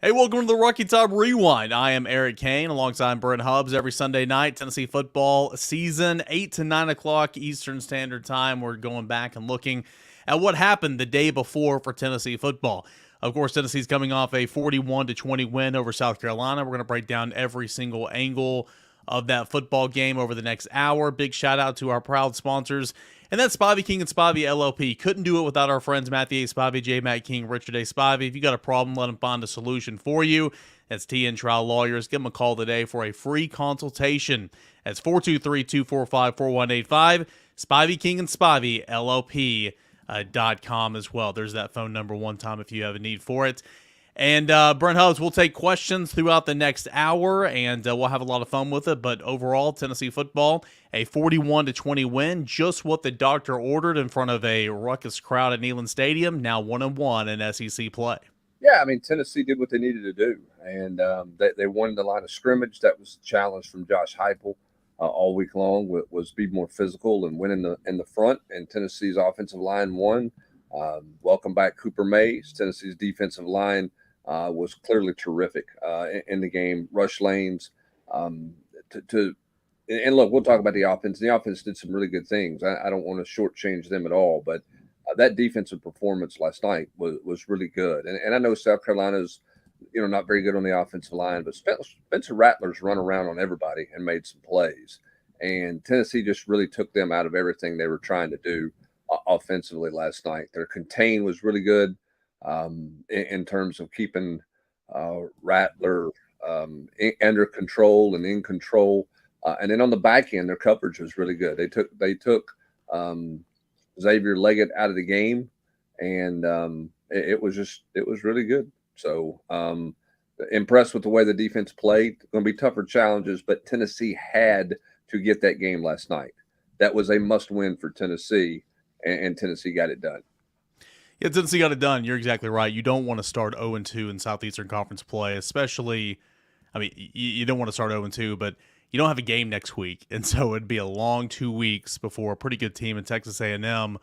Hey, welcome to the Rocky Top Rewind. I am Eric Kane alongside Brent Hubbs every Sunday night. Tennessee football season, 8 to 9 o'clock Eastern Standard Time. We're going back and looking at what happened the day before for Tennessee football. Of course, Tennessee's coming off a 41-20 win over South Carolina. We're going to break down every single angle of that football game over the next hour. Big shout out to our proud sponsors. And that's Spivey King and Spivey LLP. Couldn't do it without our friends Matthew A. Spivey, J. Matt King, Richard A. Spivey. If you got a problem, let them find a solution for you. That's TN Trial Lawyers. Give them a call today for a free consultation. That's 423-245-4185. Spivey King and Spivey LLP.com as well. There's that phone number one time if you have a need for it. And Brent Hubbs, we'll take questions throughout the next hour, and we'll have a lot of fun with it. But overall, Tennessee football, a 41-20 win, just what the doctor ordered in front of a ruckus crowd at Neyland Stadium, now 1-1 in SEC play. Yeah, I mean, Tennessee did what they needed to do, and they won the line of scrimmage. That was the challenge from Josh Heupel all week long, was be more physical and win in the front, and Tennessee's offensive line won. Welcome back, Cooper Mays. Tennessee's defensive line was clearly terrific in the game. Rush lanes and look, we'll talk about the offense. The offense did some really good things. I don't want to shortchange them at all, but that defensive performance last night was really good. And I know South Carolina's not very good on the offensive line, but Spencer Rattler's run around on everybody and made some plays. And Tennessee just really took them out of everything they were trying to do offensively last night. Their contain was really good in terms of keeping Rattler under control and in control. And then on the back end, their coverage was really good. They took Xavier Leggett out of the game, and it was really good. So impressed with the way the defense played. Going to be tougher challenges, but Tennessee had to get that game last night. That was a must-win for Tennessee, and Tennessee got it done. Yeah, Tennessee got it done. You're exactly right. You don't want to start 0-2 in Southeastern Conference play, especially, I mean, you don't want to start 0-2, but you don't have a game next week, and so it'd be a long 2 weeks before a pretty good team in Texas A&M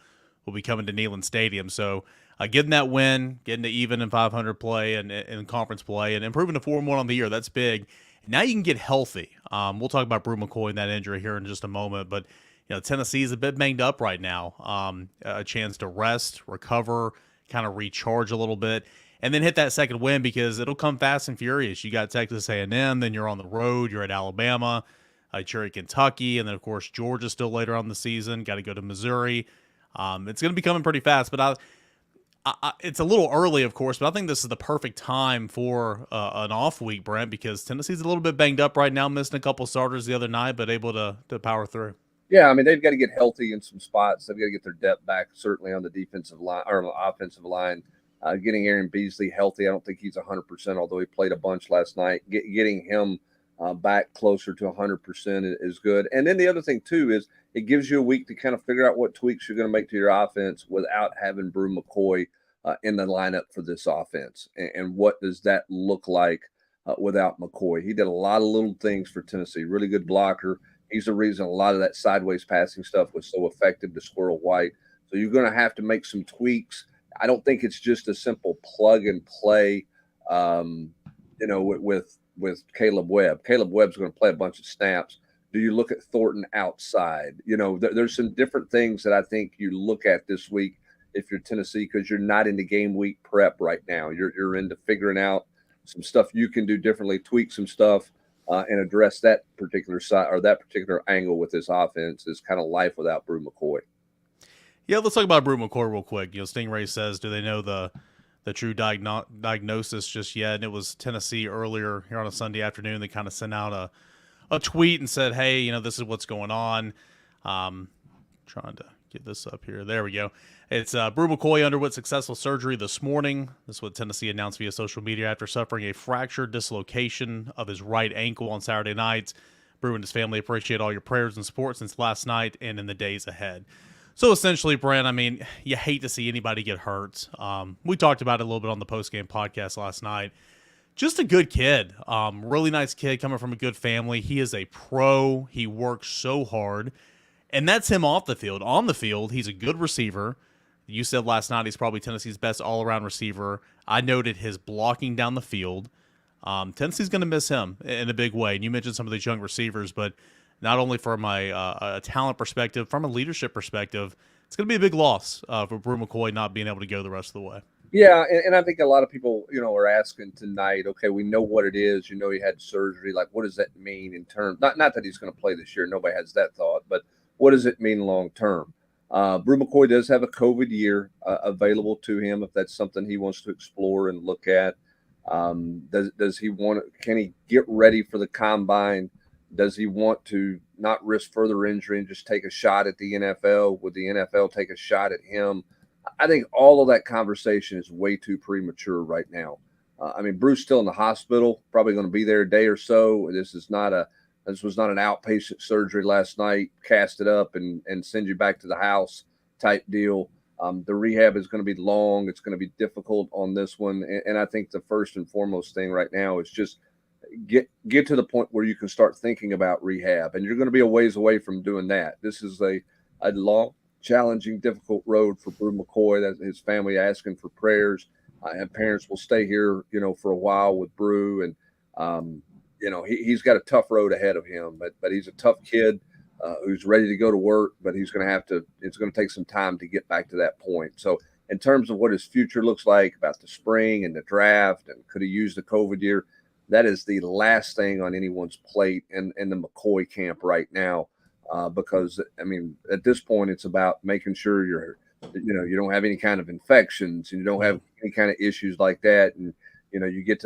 will be coming to Neyland Stadium. So getting that win, getting to even in 500 play and in conference play, and improving to 4-1 on the year, that's big. Now you can get healthy. We'll talk about Bru McCoy and that injury here in just a moment, but Tennessee is a bit banged up right now. A chance to rest, recover, kind of recharge a little bit, and then hit that second win because it'll come fast and furious. You got Texas A&M, then you're on the road, you're at Alabama, you're at Kentucky, and then, of course, Georgia still later on the season. Got to go to Missouri. It's going to be coming pretty fast, but it's a little early, of course, but I think this is the perfect time for an off week, Brent, because Tennessee's a little bit banged up right now, missing a couple starters the other night, but able to power through. Yeah, I mean, they've got to get healthy in some spots. They've got to get their depth back, certainly on the defensive line or offensive line. Getting Aaron Beasley healthy, I don't think he's 100%, although he played a bunch last night. Getting him back closer to 100% is good. And then the other thing, too, is it gives you a week to kind of figure out what tweaks you're going to make to your offense without having Bru McCoy in the lineup for this offense. And what does that look like without McCoy? He did a lot of little things for Tennessee, really good blocker. He's the reason a lot of that sideways passing stuff was so effective to Squirrel White. So you're going to have to make some tweaks. I don't think it's just a simple plug and play, with Caleb Webb. Caleb Webb's going to play a bunch of snaps. Do you look at Thornton outside? There's some different things that I think you look at this week if you're Tennessee, because you're not into game week prep right now. You're into figuring out some stuff you can do differently, tweak some stuff. And address that particular side or that particular angle with this offense is kind of life without Bru McCoy. Yeah, let's talk about Bru McCoy real quick. Stingray says, do they know the true diagnosis just yet? And it was Tennessee earlier here on a Sunday afternoon. They kind of sent out a tweet and said, hey, this is what's going on. Trying to get this up here. There we go. It's Bru McCoy underwent successful surgery this morning. This is what Tennessee announced via social media after suffering a fractured dislocation of his right ankle on Saturday night. Bru and his family appreciate all your prayers and support since last night and in the days ahead. So essentially, Brent, I mean, you hate to see anybody get hurt. We talked about it a little bit on the postgame podcast last night. Just a good kid. Really nice kid coming from a good family. He is a pro. He works so hard. And that's him off the field. On the field, he's a good receiver. You said last night he's probably Tennessee's best all-around receiver. I noted his blocking down the field. Tennessee's going to miss him in a big way. And you mentioned some of these young receivers, but not only from a talent perspective, from a leadership perspective, it's going to be a big loss for Bru McCoy not being able to go the rest of the way. Yeah, and I think a lot of people, are asking tonight, okay, we know what it is. He had surgery. Like, what does that mean in terms, not that he's going to play this year. Nobody has that thought, but what does it mean long term? Bru McCoy does have a COVID year available to him if that's something he wants to explore and look at. Does he want to, can he get ready for the combine? Does he want to not risk further injury and just take a shot at the NFL? Would the NFL take a shot at him? I think all of that conversation is way too premature right now. Bru's still in the hospital, probably going to be there a day or so. This was not an outpatient surgery last night, cast it up and send you back to the house type deal. The rehab is going to be long. It's going to be difficult on this one. And I think the first and foremost thing right now is just get to the point where you can start thinking about rehab. And you're going to be a ways away from doing that. This is a long, challenging, difficult road for Bru McCoy. That his family asking for prayers, and parents will stay here, for a while with Bru, and he's got a tough road ahead of him. But he's a tough kid who's ready to go to work. But he's going to have to. It's going to take some time to get back to that point. So in terms of what his future looks like about the spring and the draft, and could he use the COVID year? That is the last thing on anyone's plate in the McCoy camp right now. Because at this point, it's about making sure you don't have any kind of infections and you don't have any kind of issues like that. And, you get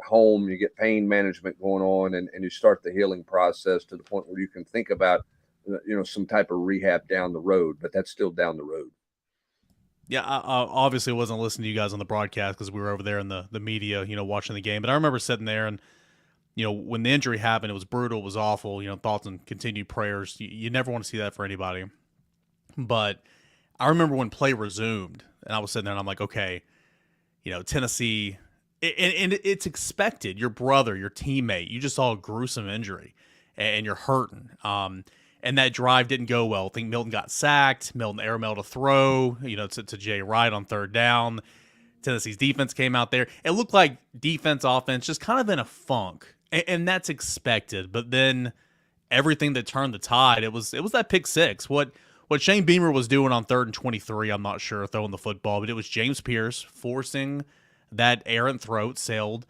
home, you get pain management going on, and you start the healing process to the point where you can think about, some type of rehab down the road, but that's still down the road. Yeah, I obviously wasn't listening to you guys on the broadcast because we were over there in the media, watching the game. But I remember sitting there and, when the injury happened, it was brutal, it was awful, thoughts and continued prayers. You never want to see that for anybody. But I remember when play resumed, and I was sitting there and I'm like, okay, Tennessee, and it's expected. Your brother, your teammate, you just saw a gruesome injury, and you're hurting. And that drive didn't go well. I think Milton got sacked. Milton airmailed a throw, to Jay Wright on third down. Tennessee's defense came out there. It looked like defense, offense, just kind of in a funk. And that's expected, but then everything that turned the tide, it was that pick six. What Shane Beamer was doing on 3rd and 23, I'm not sure, throwing the football, but it was James Pierce forcing that errant throat, sailed.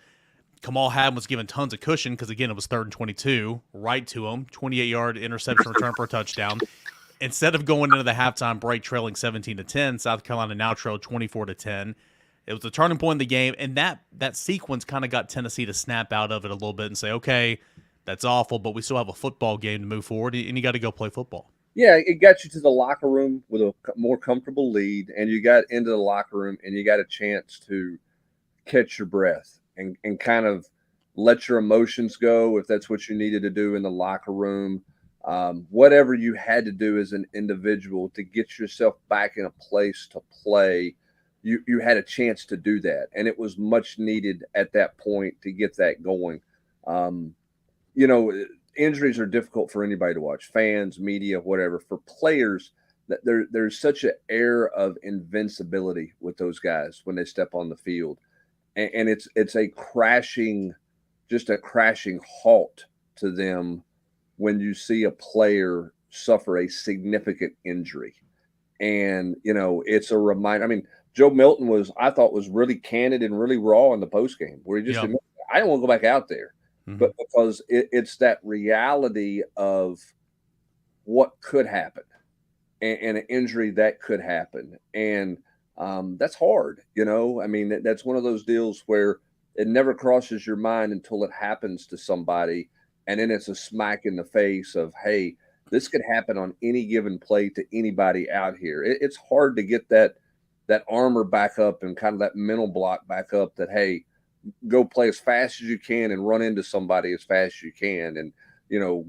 Kamal Haddon was given tons of cushion because, again, it was 3rd and 22, right to him, 28-yard interception return for a touchdown. Instead of going into the halftime break trailing 17-10, South Carolina now trailed 24-10. It was a turning point in the game, and that sequence kind of got Tennessee to snap out of it a little bit and say, okay, that's awful, but we still have a football game to move forward, and you got to go play football. Yeah, it got you to the locker room with a more comfortable lead, and you got into the locker room, and you got a chance to catch your breath and kind of let your emotions go if that's what you needed to do in the locker room. Whatever you had to do as an individual to get yourself back in a place to play, you had a chance to do that, and it was much needed at that point to get that going. Injuries are difficult for anybody to watch, fans, media, whatever. For players, that there's such an air of invincibility with those guys when they step on the field, and it's a crashing halt to them when you see a player suffer a significant injury. And it's a reminder. Joe Milton I thought was really candid and really raw in the postgame, where he just admitted, I don't want to go back out there. Mm-hmm. But because it's that reality of what could happen and an injury that could happen. And that's hard, that's one of those deals where it never crosses your mind until it happens to somebody. And then it's a smack in the face of, hey, this could happen on any given play to anybody out here. It's hard to get that armor back up and kind of that mental block back up that, hey, go play as fast as you can and run into somebody as fast as you can. And,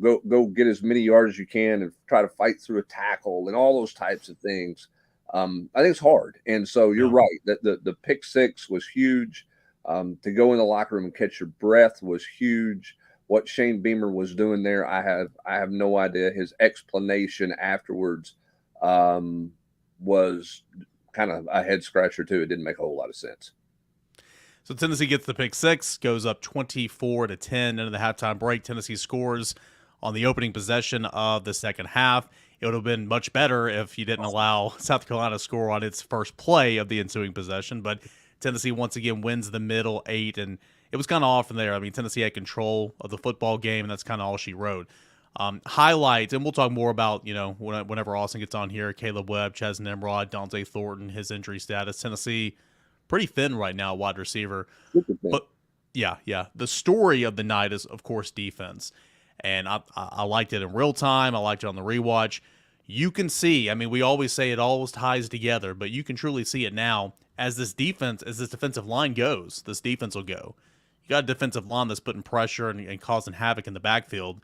go get as many yards as you can and try to fight through a tackle and all those types of things. I think it's hard. And so you're right that the pick six was huge. To go in the locker room and catch your breath was huge. What Shane Beamer was doing there, I have no idea. His explanation afterwards was kind of a head scratcher too. It didn't make a whole lot of sense. So Tennessee gets the pick six, goes up 24-10 into the halftime break. Tennessee scores on the opening possession of the second half. It would have been much better if you didn't allow South Carolina to score on its first play of the ensuing possession, but Tennessee once again wins the middle 8, and it was kind of off from there. I mean, Tennessee had control of the football game, and that's kind of all she wrote. Highlights, and we'll talk more about, whenever Austin gets on here, Caleb Webb, Chaz Nimrod, Dante Thornton, his injury status. Tennessee pretty thin right now, wide receiver. But yeah. The story of the night is, of course, defense. And I liked it in real time. I liked it on the rewatch. You can see, I mean, we always say it always ties together, but you can truly see it now as this defensive line goes. This defense will go. You got a defensive line that's putting pressure and causing havoc in the backfield.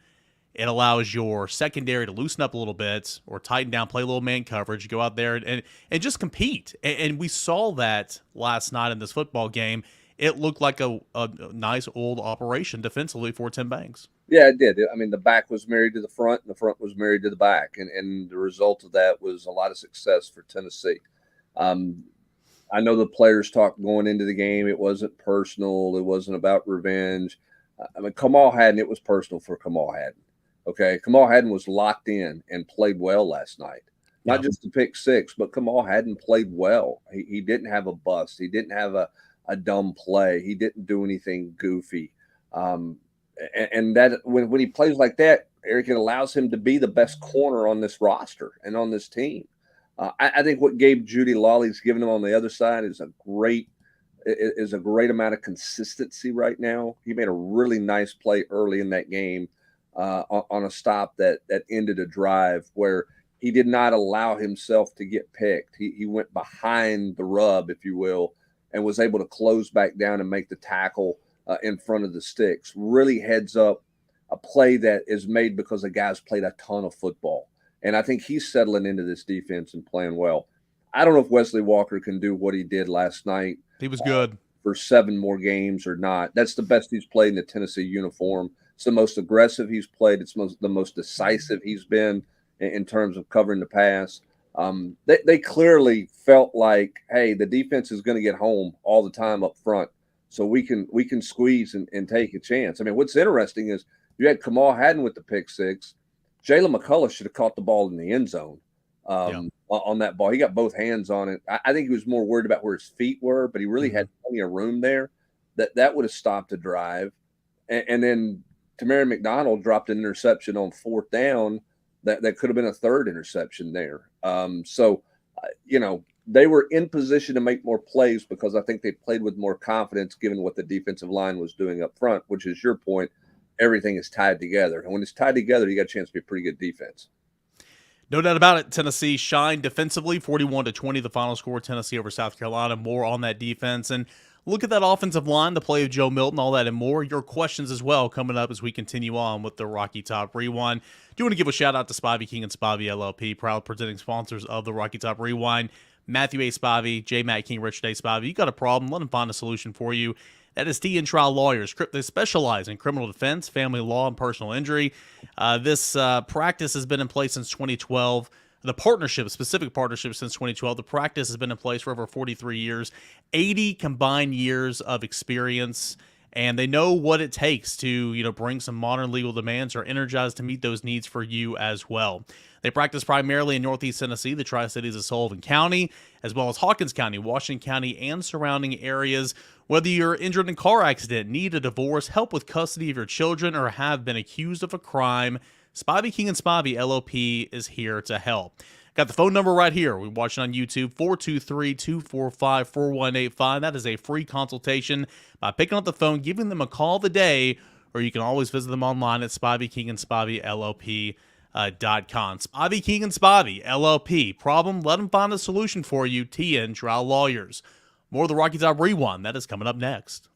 It allows your secondary to loosen up a little bit or tighten down, play a little man coverage, go out there and just compete. And we saw that last night in this football game. It looked like a nice old operation defensively for Tim Banks. Yeah, it did. I mean, the back was married to the front, and the front was married to the back. And the result of that was a lot of success for Tennessee. I know the players talked going into the game. It wasn't personal. It wasn't about revenge. I mean, Kamal Hadden, it was personal for Kamal Hadden. Okay, Kamal Hadden was locked in and played well last night. Not just the pick six, but Kamal Hadden played well. He didn't have a bust. He didn't have a dumb play. He didn't do anything goofy. And that when he plays like that, Eric, it allows him to be the best corner on this roster and on this team. I think what Gabe Judy-Lawley's given him on the other side is a great amount of consistency right now. He made a really nice play early in that game. On a stop that ended a drive where he did not allow himself to get picked. He went behind the rub, if you will, and was able to close back down and make the tackle in front of the sticks. Really heads up a play that is made because the guys played a ton of football. And I think he's settling into this defense and playing well. I don't know if Wesley Walker can do what he did last night. He was good. For 7 more games or not. That's the best he's played in the Tennessee uniform. It's the most aggressive he's played. It's the most decisive he's been in terms of covering the pass. They clearly felt like, hey, the defense is going to get home all the time up front, so we can squeeze and take a chance. I mean, what's interesting is you had Kamal Hadden with the pick six. Jalen McCullough should have caught the ball in the end zone on that ball. He got both hands on it. I think he was more worried about where his feet were, but he really had plenty of room there. That would have stopped a drive. And then Tamari McDonald dropped an interception on 4th down that could have been a 3rd interception there. They were in position to make more plays because I think they played with more confidence given what the defensive line was doing up front, which is your point. Everything is tied together. And when it's tied together, you got a chance to be a pretty good defense. No doubt about it. Tennessee shined defensively, 41-20, the final score. Tennessee over South Carolina. More on that defense. And look at that offensive line, the play of Joe Milton, all that and more. Your questions as well coming up as we continue on with the Rocky Top Rewind. Do want to give a shout out to Spivey King and Spivey LLP, proud presenting sponsors of the Rocky Top Rewind. Matthew A. Spivey, J. Matt King, Richard A. Spivey. You got a problem, let them find a solution for you. That is T&N Trial Lawyers. They specialize in criminal defense, family law, and personal injury. This practice has been in place since 2012. The specific partnership since 2012. The practice has been in place for over 43 years, 80 combined years of experience, and they know what it takes to, bring some modern legal demands or energized to meet those needs for you as well. They practice primarily in Northeast Tennessee, the Tri-Cities of Sullivan County, as well as Hawkins County, Washington County, and surrounding areas. Whether you're injured in a car accident, need a divorce, help with custody of your children, or have been accused of a crime, Spivey King and Spivey LLP is here to help. Got the phone number right here. We're watching on YouTube, 423-245-4185. That is a free consultation by picking up the phone, giving them a call today, or you can always visit them online at Spivey King and Spivey LLP.com. Spivey King and Spivey LLP. Problem? Let them find a solution for you. T&N Trial Lawyers. More of the Rocky Top Rewind. That is coming up next.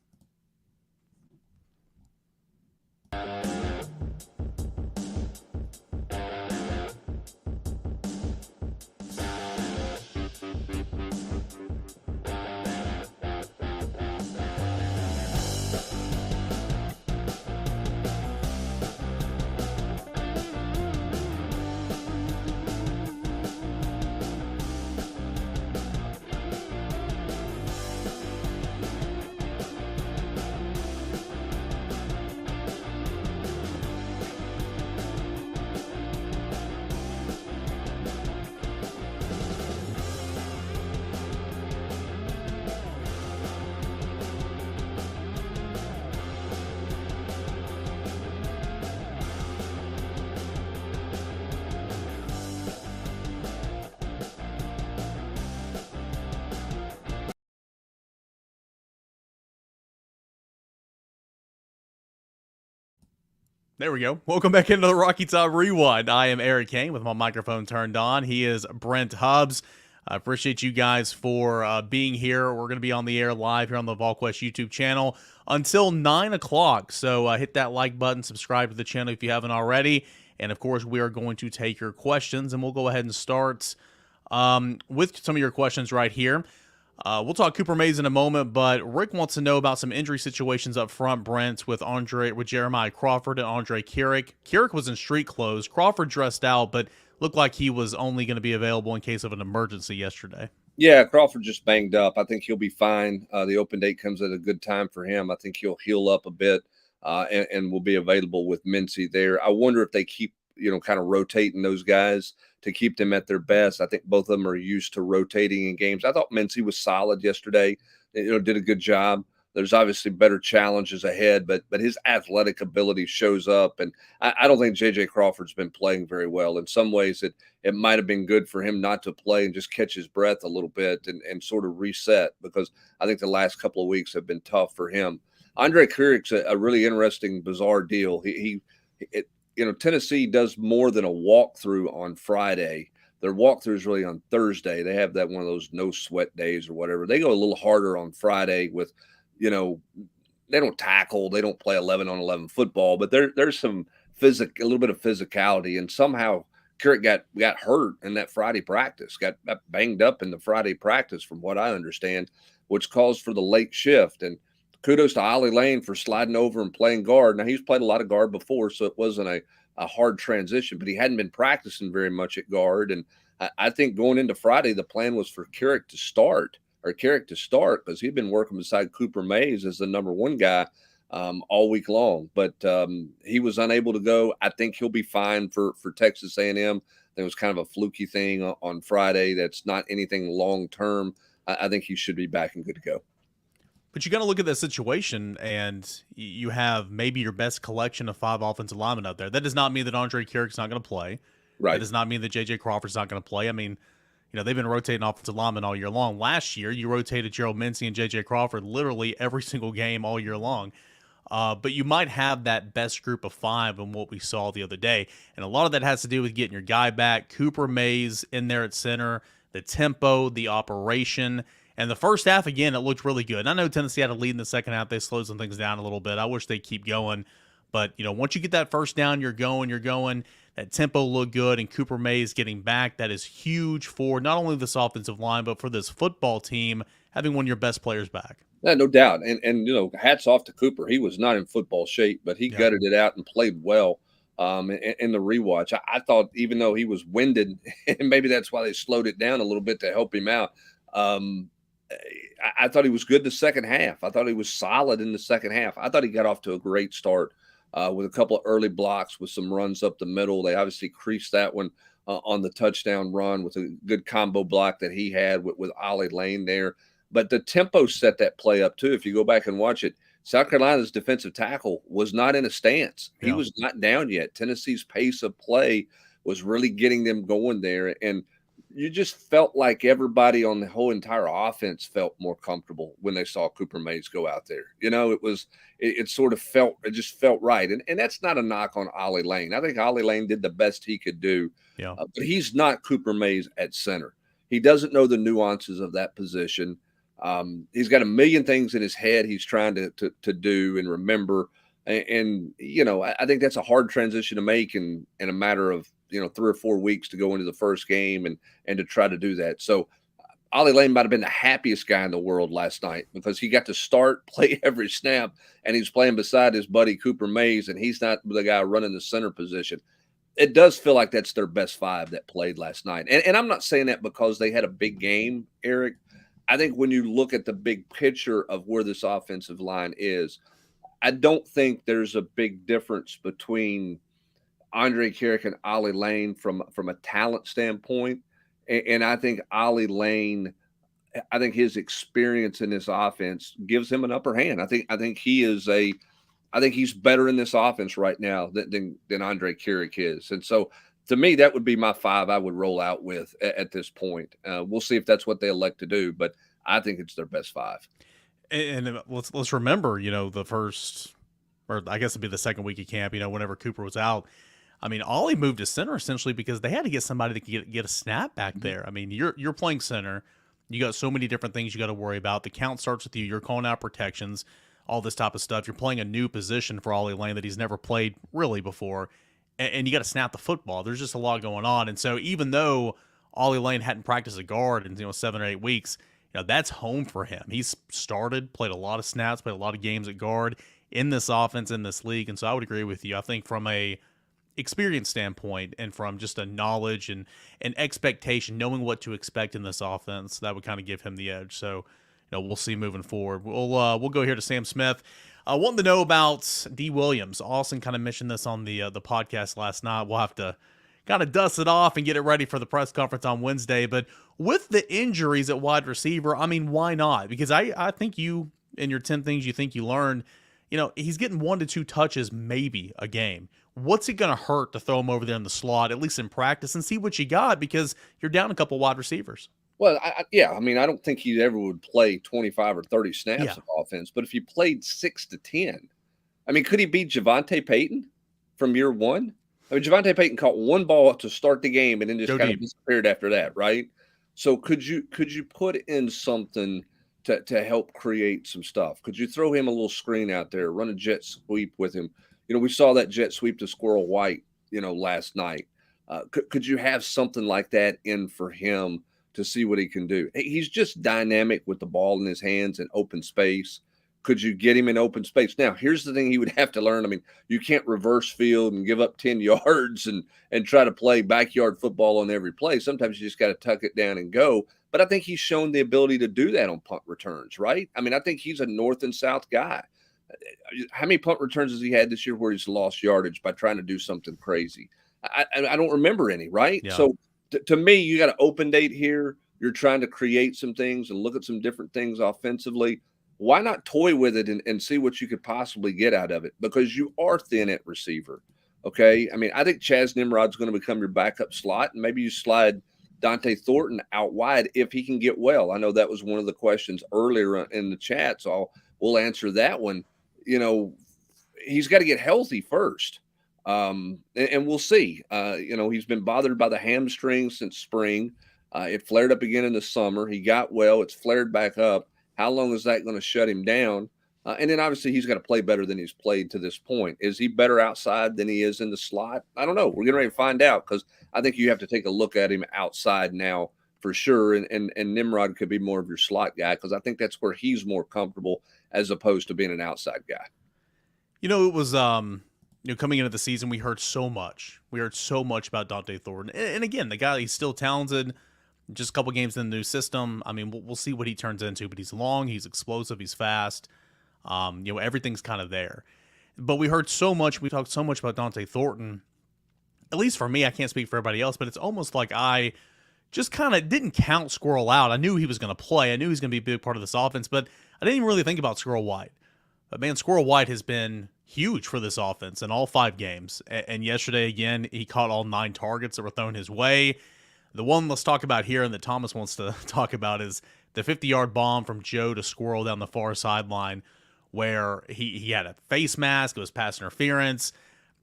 There we go. Welcome back into the Rocky Top Rewind. I am Eric Kane with my microphone turned on. He is Brent Hubbs. I appreciate you guys for being here. We're going to be on the air live here on the Volquest YouTube channel until 9 o'clock. So hit that like button, subscribe to the channel if you haven't already. And of course, we are going to take your questions, and we'll go ahead and start with some of your questions right here. We'll talk Cooper Mays in a moment, but Rick wants to know about some injury situations up front, Brent, with Jeremiah Crawford and Andre Carrick. Carrick was in street clothes. Crawford dressed out, but looked like he was only going to be available in case of an emergency yesterday. Yeah, Crawford just banged up. I think he'll be fine. The open date comes at a good time for him. I think he'll heal up a bit and will be available with Mincy there. I wonder if they keep, kind of rotating those guys to keep them at their best. I think both of them are used to rotating in games. I thought Mincy was solid yesterday. Did a good job. There's obviously better challenges ahead, but his athletic ability shows up. And I don't think J.J. Crawford's been playing very well. In some ways, it might have been good for him not to play and just catch his breath a little bit and sort of reset, because I think the last couple of weeks have been tough for him. Andre Carrick's a really interesting, bizarre deal. Tennessee does more than a walkthrough on Friday. Their walkthrough is really on Thursday. They have that one of those no sweat days or whatever. They go a little harder on Friday with, they don't tackle, they don't play 11-on-11 football, but there's some a little bit of physicality. And somehow Carrick got hurt in that Friday practice, got banged up in the Friday practice, from what I understand, which caused for the late shift. And kudos to Ollie Lane for sliding over and playing guard. Now, he's played a lot of guard before, so it wasn't a hard transition, but he hadn't been practicing very much at guard. And I think going into Friday, the plan was for Carrick to start because he'd been working beside Cooper Mays as the number one guy all week long. But he was unable to go. I think he'll be fine for Texas A&M. It was kind of a fluky thing on Friday. That's not anything long-term. I think he should be back and good to go. But you got to look at that situation, and you have maybe your best collection of 5 offensive linemen out there. That does not mean that Andre Carrick's not going to play. Right. That does not mean that J.J. Crawford's not going to play. I mean, they've been rotating offensive linemen all year long. Last year, you rotated Gerald Mincy and J.J. Crawford literally every single game all year long. But you might have that best group of 5 in what we saw the other day. And a lot of that has to do with getting your guy back. Cooper Mays in there at center, the tempo, the operation. And the first half, again, it looked really good. And I know Tennessee had a lead in the second half. They slowed some things down a little bit. I wish they'd keep going. But, once you get that first down, you're going. That tempo looked good. And Cooper Mays getting back, that is huge for not only this offensive line, but for this football team, having one of your best players back. Yeah, no doubt. And hats off to Cooper. He was not in football shape, but he gutted it out and played well in the rewatch. I thought, even though he was winded, and maybe that's why they slowed it down a little bit to help him out, I thought he was good the second half. I thought he was solid in the second half. I thought he got off to a great start with a couple of early blocks with some runs up the middle. They obviously creased that one on the touchdown run with a good combo block that he had with Ollie Lane there. But the tempo set that play up too. If you go back and watch it, South Carolina's defensive tackle was not in a stance. He was not down yet. Tennessee's pace of play was really getting them going there. And you just felt like everybody on the whole entire offense felt more comfortable when they saw Cooper Mays go out there. It just felt right. And that's not a knock on Ollie Lane. I think Ollie Lane did the best he could do. Yeah. But he's not Cooper Mays at center. He doesn't know the nuances of that position. He's got a million things in his head he's trying to do and remember. And I think that's a hard transition to make in a matter of 3 or 4 weeks to go into the first game and to try to do that. So Ollie Lane might have been the happiest guy in the world last night because he got to start, play every snap, and he's playing beside his buddy Cooper Mays, and he's not the guy running the center position. It does feel like that's their best 5 that played last night. And I'm not saying that because they had a big game, Eric. I think when you look at the big picture of where this offensive line is, I don't think there's a big difference between Andre Carrick and Ollie Lane from a talent standpoint. And I think Ollie Lane, I think his experience in this offense gives him an upper hand. I think he's better in this offense right now than Andre Carrick is. And so to me, that would be my 5 I would roll out with at this point. We'll see if that's what they elect to do, but I think it's their best 5. And let's remember, the first or I guess it'd be the second week of camp, whenever Cooper was out. I mean, Ollie moved to center essentially because they had to get somebody that could get a snap back there. I mean, you're playing center. You got so many different things you got to worry about. The count starts with you. You're calling out protections, all this type of stuff. You're playing a new position for Ollie Lane that he's never played really before, and you got to snap the football. There's just a lot going on. And so even though Ollie Lane hadn't practiced a guard in 7 or 8 weeks, that's home for him. He's started, played a lot of snaps, played a lot of games at guard in this offense, in this league. And so I would agree with you. I think from a experience standpoint and from just a knowledge and an expectation, knowing what to expect in this offense, that would kind of give him the edge. So, we'll see moving forward. We'll go here to Sam Smith. I wanted to know about D. Williams. Austin kind of mentioned this on the podcast last night. We'll have to kind of dust it off and get it ready for the press conference on Wednesday. But with the injuries at wide receiver, I mean, why not? Because I think you, in your 10 things you think you learned, he's getting 1 to 2 touches maybe a game. What's it going to hurt to throw him over there in the slot, at least in practice, and see what you got, because you're down a couple wide receivers? Well, I don't think he ever would play 25 or 30 snaps of offense, but if he played 6 to 10, I mean, could he beat Javonte Payton from year one? I mean, Javonte Payton caught one ball to start the game and then just kind of disappeared after that, right? So could you put in something to help create some stuff? Could you throw him a little screen out there, run a jet sweep with him? We saw that jet sweep to Squirrel White, last night. Could you have something like that in for him to see what he can do? He's just dynamic with the ball in his hands and open space. Could you get him in open space? Now, here's the thing he would have to learn. I mean, you can't reverse field and give up 10 yards and try to play backyard football on every play. Sometimes you just got to tuck it down and go. But I think he's shown the ability to do that on punt returns, right? I mean, I think he's a north and south guy. How many punt returns has he had this year where he's lost yardage by trying to do something crazy? I don't remember any, right? Yeah. So to me, you got an open date here. You're trying to create some things and look at some different things offensively. Why not toy with it and see what you could possibly get out of it? Because you are thin at receiver, okay? I mean, I think Chaz Nimrod's going to become your backup slot, and maybe you slide Dante Thornton out wide if he can get well. I know that was one of the questions earlier in the chat, so we'll answer that one. He's got to get healthy first, and we'll see. He's been bothered by the hamstring since spring. It flared up again in the summer. He got well. It's flared back up. How long is that going to shut him down? And then obviously he's got to play better than he's played to this point. Is he better outside than he is in the slot? I don't know. We're getting ready to find out, because I think you have to take a look at him outside now for sure. And Nimrod could be more of your slot guy, because I think that's where he's more comfortable as opposed to being an outside guy. It was coming into the season, we heard so much. We heard so much about Dante Thornton. And again, the guy, he's still talented. Just a couple games in the new system. I mean, we'll see what he turns into, but he's long, he's explosive, he's fast. Everything's kind of there. But we heard so much, we talked so much about Dante Thornton. At least for me, I can't speak for everybody else, but it's almost like I just kind of didn't count Squirrel out. I knew he was going to play. I knew he was going to be a big part of this offense, but I didn't even really think about Squirrel White. But man, Squirrel White has been huge for this offense in all 5 games. And yesterday, again, he caught all 9 targets that were thrown his way. The one let's talk about here and that Thomas wants to talk about is the 50-yard bomb from Joe to Squirrel down the far sideline, where he had a face mask. It was pass interference.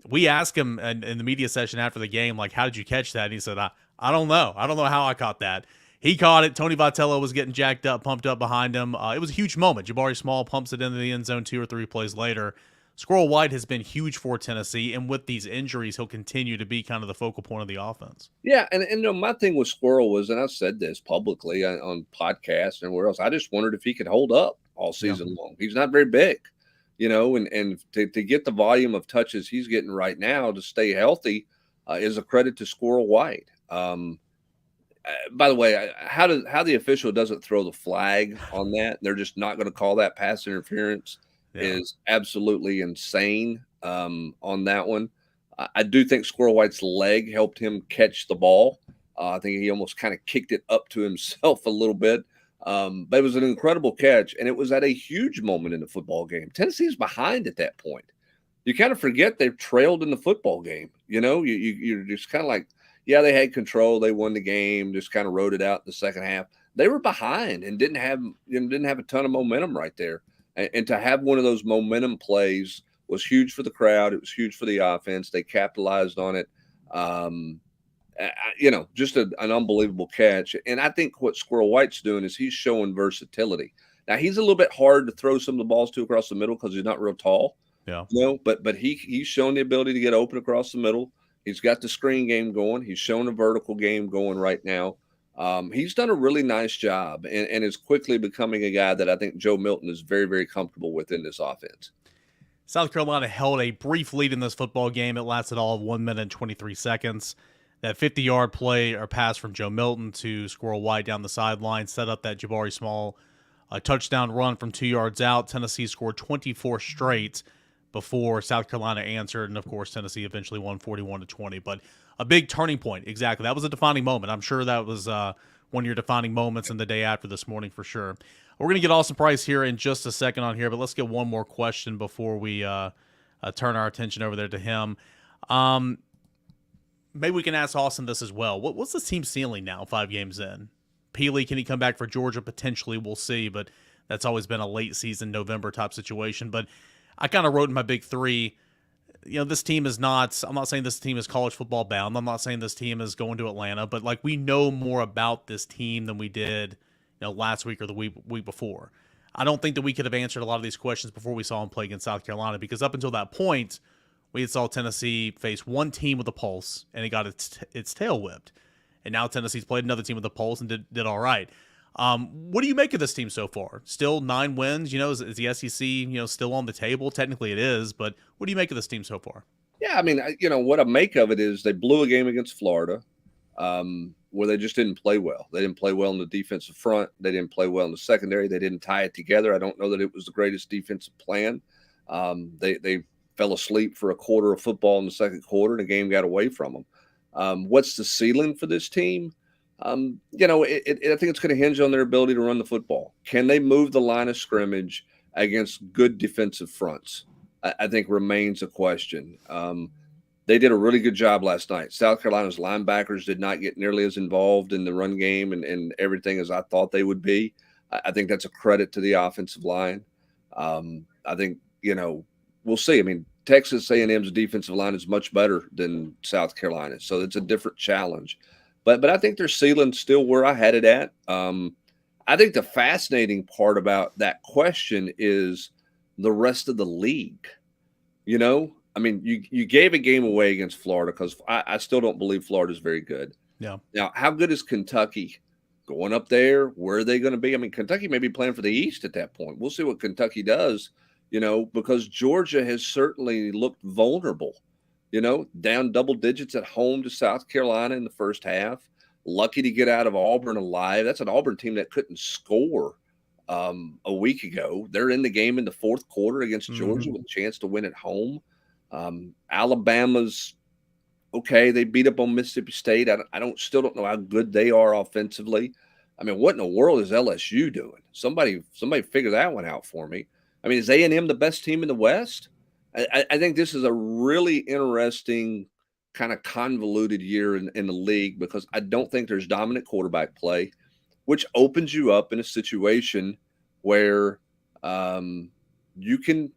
We asked him in the media session after the game, like, how did you catch that? And he said, I don't know. I don't know how I caught that. He caught it. Tony Vitello was getting jacked up, pumped up behind him. It was a huge moment. Jabari Small pumps it into the end zone 2 or 3 plays later. Squirrel White has been huge for Tennessee, and with these injuries, he'll continue to be kind of the focal point of the offense. Yeah, and my thing with Squirrel was, and I've said this publicly on podcasts and where else, I just wondered if he could hold up all season long. He's not very big, and to get the volume of touches he's getting right now to stay healthy is a credit to Squirrel White. By the way, how the official doesn't throw the flag on that, they're just not going to call that pass interference, is absolutely insane on that one. I do think Squirrel White's leg helped him catch the ball. I think he almost kind of kicked it up to himself a little bit. But it was an incredible catch, and it was at a huge moment in the football game. Tennessee's behind at that point. You kind of forget they've trailed in the football game. You're just kind of like, yeah, they had control. They won the game, just kind of rode it out in the second half. They were behind and didn't have a ton of momentum right there. And to have one of those momentum plays was huge for the crowd. It was huge for the offense. They capitalized on it. Just an unbelievable catch. And I think what Squirrel White's doing is he's showing versatility. Now, he's a little bit hard to throw some of the balls to across the middle because he's not real tall. Yeah. But he's shown the ability to get open across the middle. He's got the screen game going. He's shown a vertical game going right now. He's done a really nice job and is quickly becoming a guy that I think Joe Milton is very, very comfortable with in this offense. South Carolina held a brief lead in this football game. It lasted all of 1 minute and 23 seconds. That 50-yard play or pass from Joe Milton to Squirrel White down the sideline set up that Jabari Small touchdown run from 2 yards out. Tennessee scored 24 straight before South Carolina answered, and of course Tennessee eventually won 41-20. But a big turning point, exactly. That was a defining moment. I'm sure that was one of your defining moments in the day after this morning for sure. We're going to get Austin Price here in just a second on here, but let's get one more question before we turn our attention over there to him. Maybe we can ask Austin this as well. What's the team ceiling now, 5 games in? Peely, can he come back for Georgia? Potentially, we'll see, but that's always been a late season November type situation. But I kind of wrote in my big 3, this team is not, I'm not saying this team is college football bound. I'm not saying this team is going to Atlanta, but like we know more about this team than we did, last week or the week before. I don't think that we could have answered a lot of these questions before we saw them play against South Carolina, because up until that point, we had saw Tennessee face one team with a pulse, and it got its tail whipped. And now Tennessee's played another team with a pulse and did all right. What do you make of this team so far? Still 9 wins. Is the SEC still on the table? Technically, it is. But what do you make of this team so far? Yeah, I mean, what I make of it is they blew a game against Florida, where they just didn't play well. They didn't play well in the defensive front. They didn't play well in the secondary. They didn't tie it together. I don't know that it was the greatest defensive plan. They fell asleep for a quarter of football in the second quarter, and the game got away from them. What's the ceiling for this team? I think it's going to hinge on their ability to run the football. Can they move the line of scrimmage against good defensive fronts? I think remains a question. They did a really good job last night. South Carolina's linebackers did not get nearly as involved in the run game and everything as I thought they would be. I think that's a credit to the offensive line. I think, we'll see. I mean, Texas A&M's defensive line is much better than South Carolina, so it's a different challenge. But I think their ceiling's still where I had it at. I think the fascinating part about that question is the rest of the league. I mean, you gave a game away against Florida because I still don't believe Florida's very good. Yeah. Now, how good is Kentucky going up there? Where are they going to be? I mean, Kentucky may be playing for the East at that point. We'll see what Kentucky does, because Georgia has certainly looked vulnerable, down double digits at home to South Carolina in the first half. Lucky to get out of Auburn alive. That's an Auburn team that couldn't score a week ago. They're in the game in the fourth quarter against Georgia with a chance to win at home. Alabama's okay. They beat up on Mississippi State. I still don't know how good they are offensively. I mean, what in the world is LSU doing? Somebody figure that one out for me. I mean, is A&M the best team in the West? I think this is a really interesting kind of convoluted year in the league because I don't think there's dominant quarterback play, which opens you up in a situation where you can,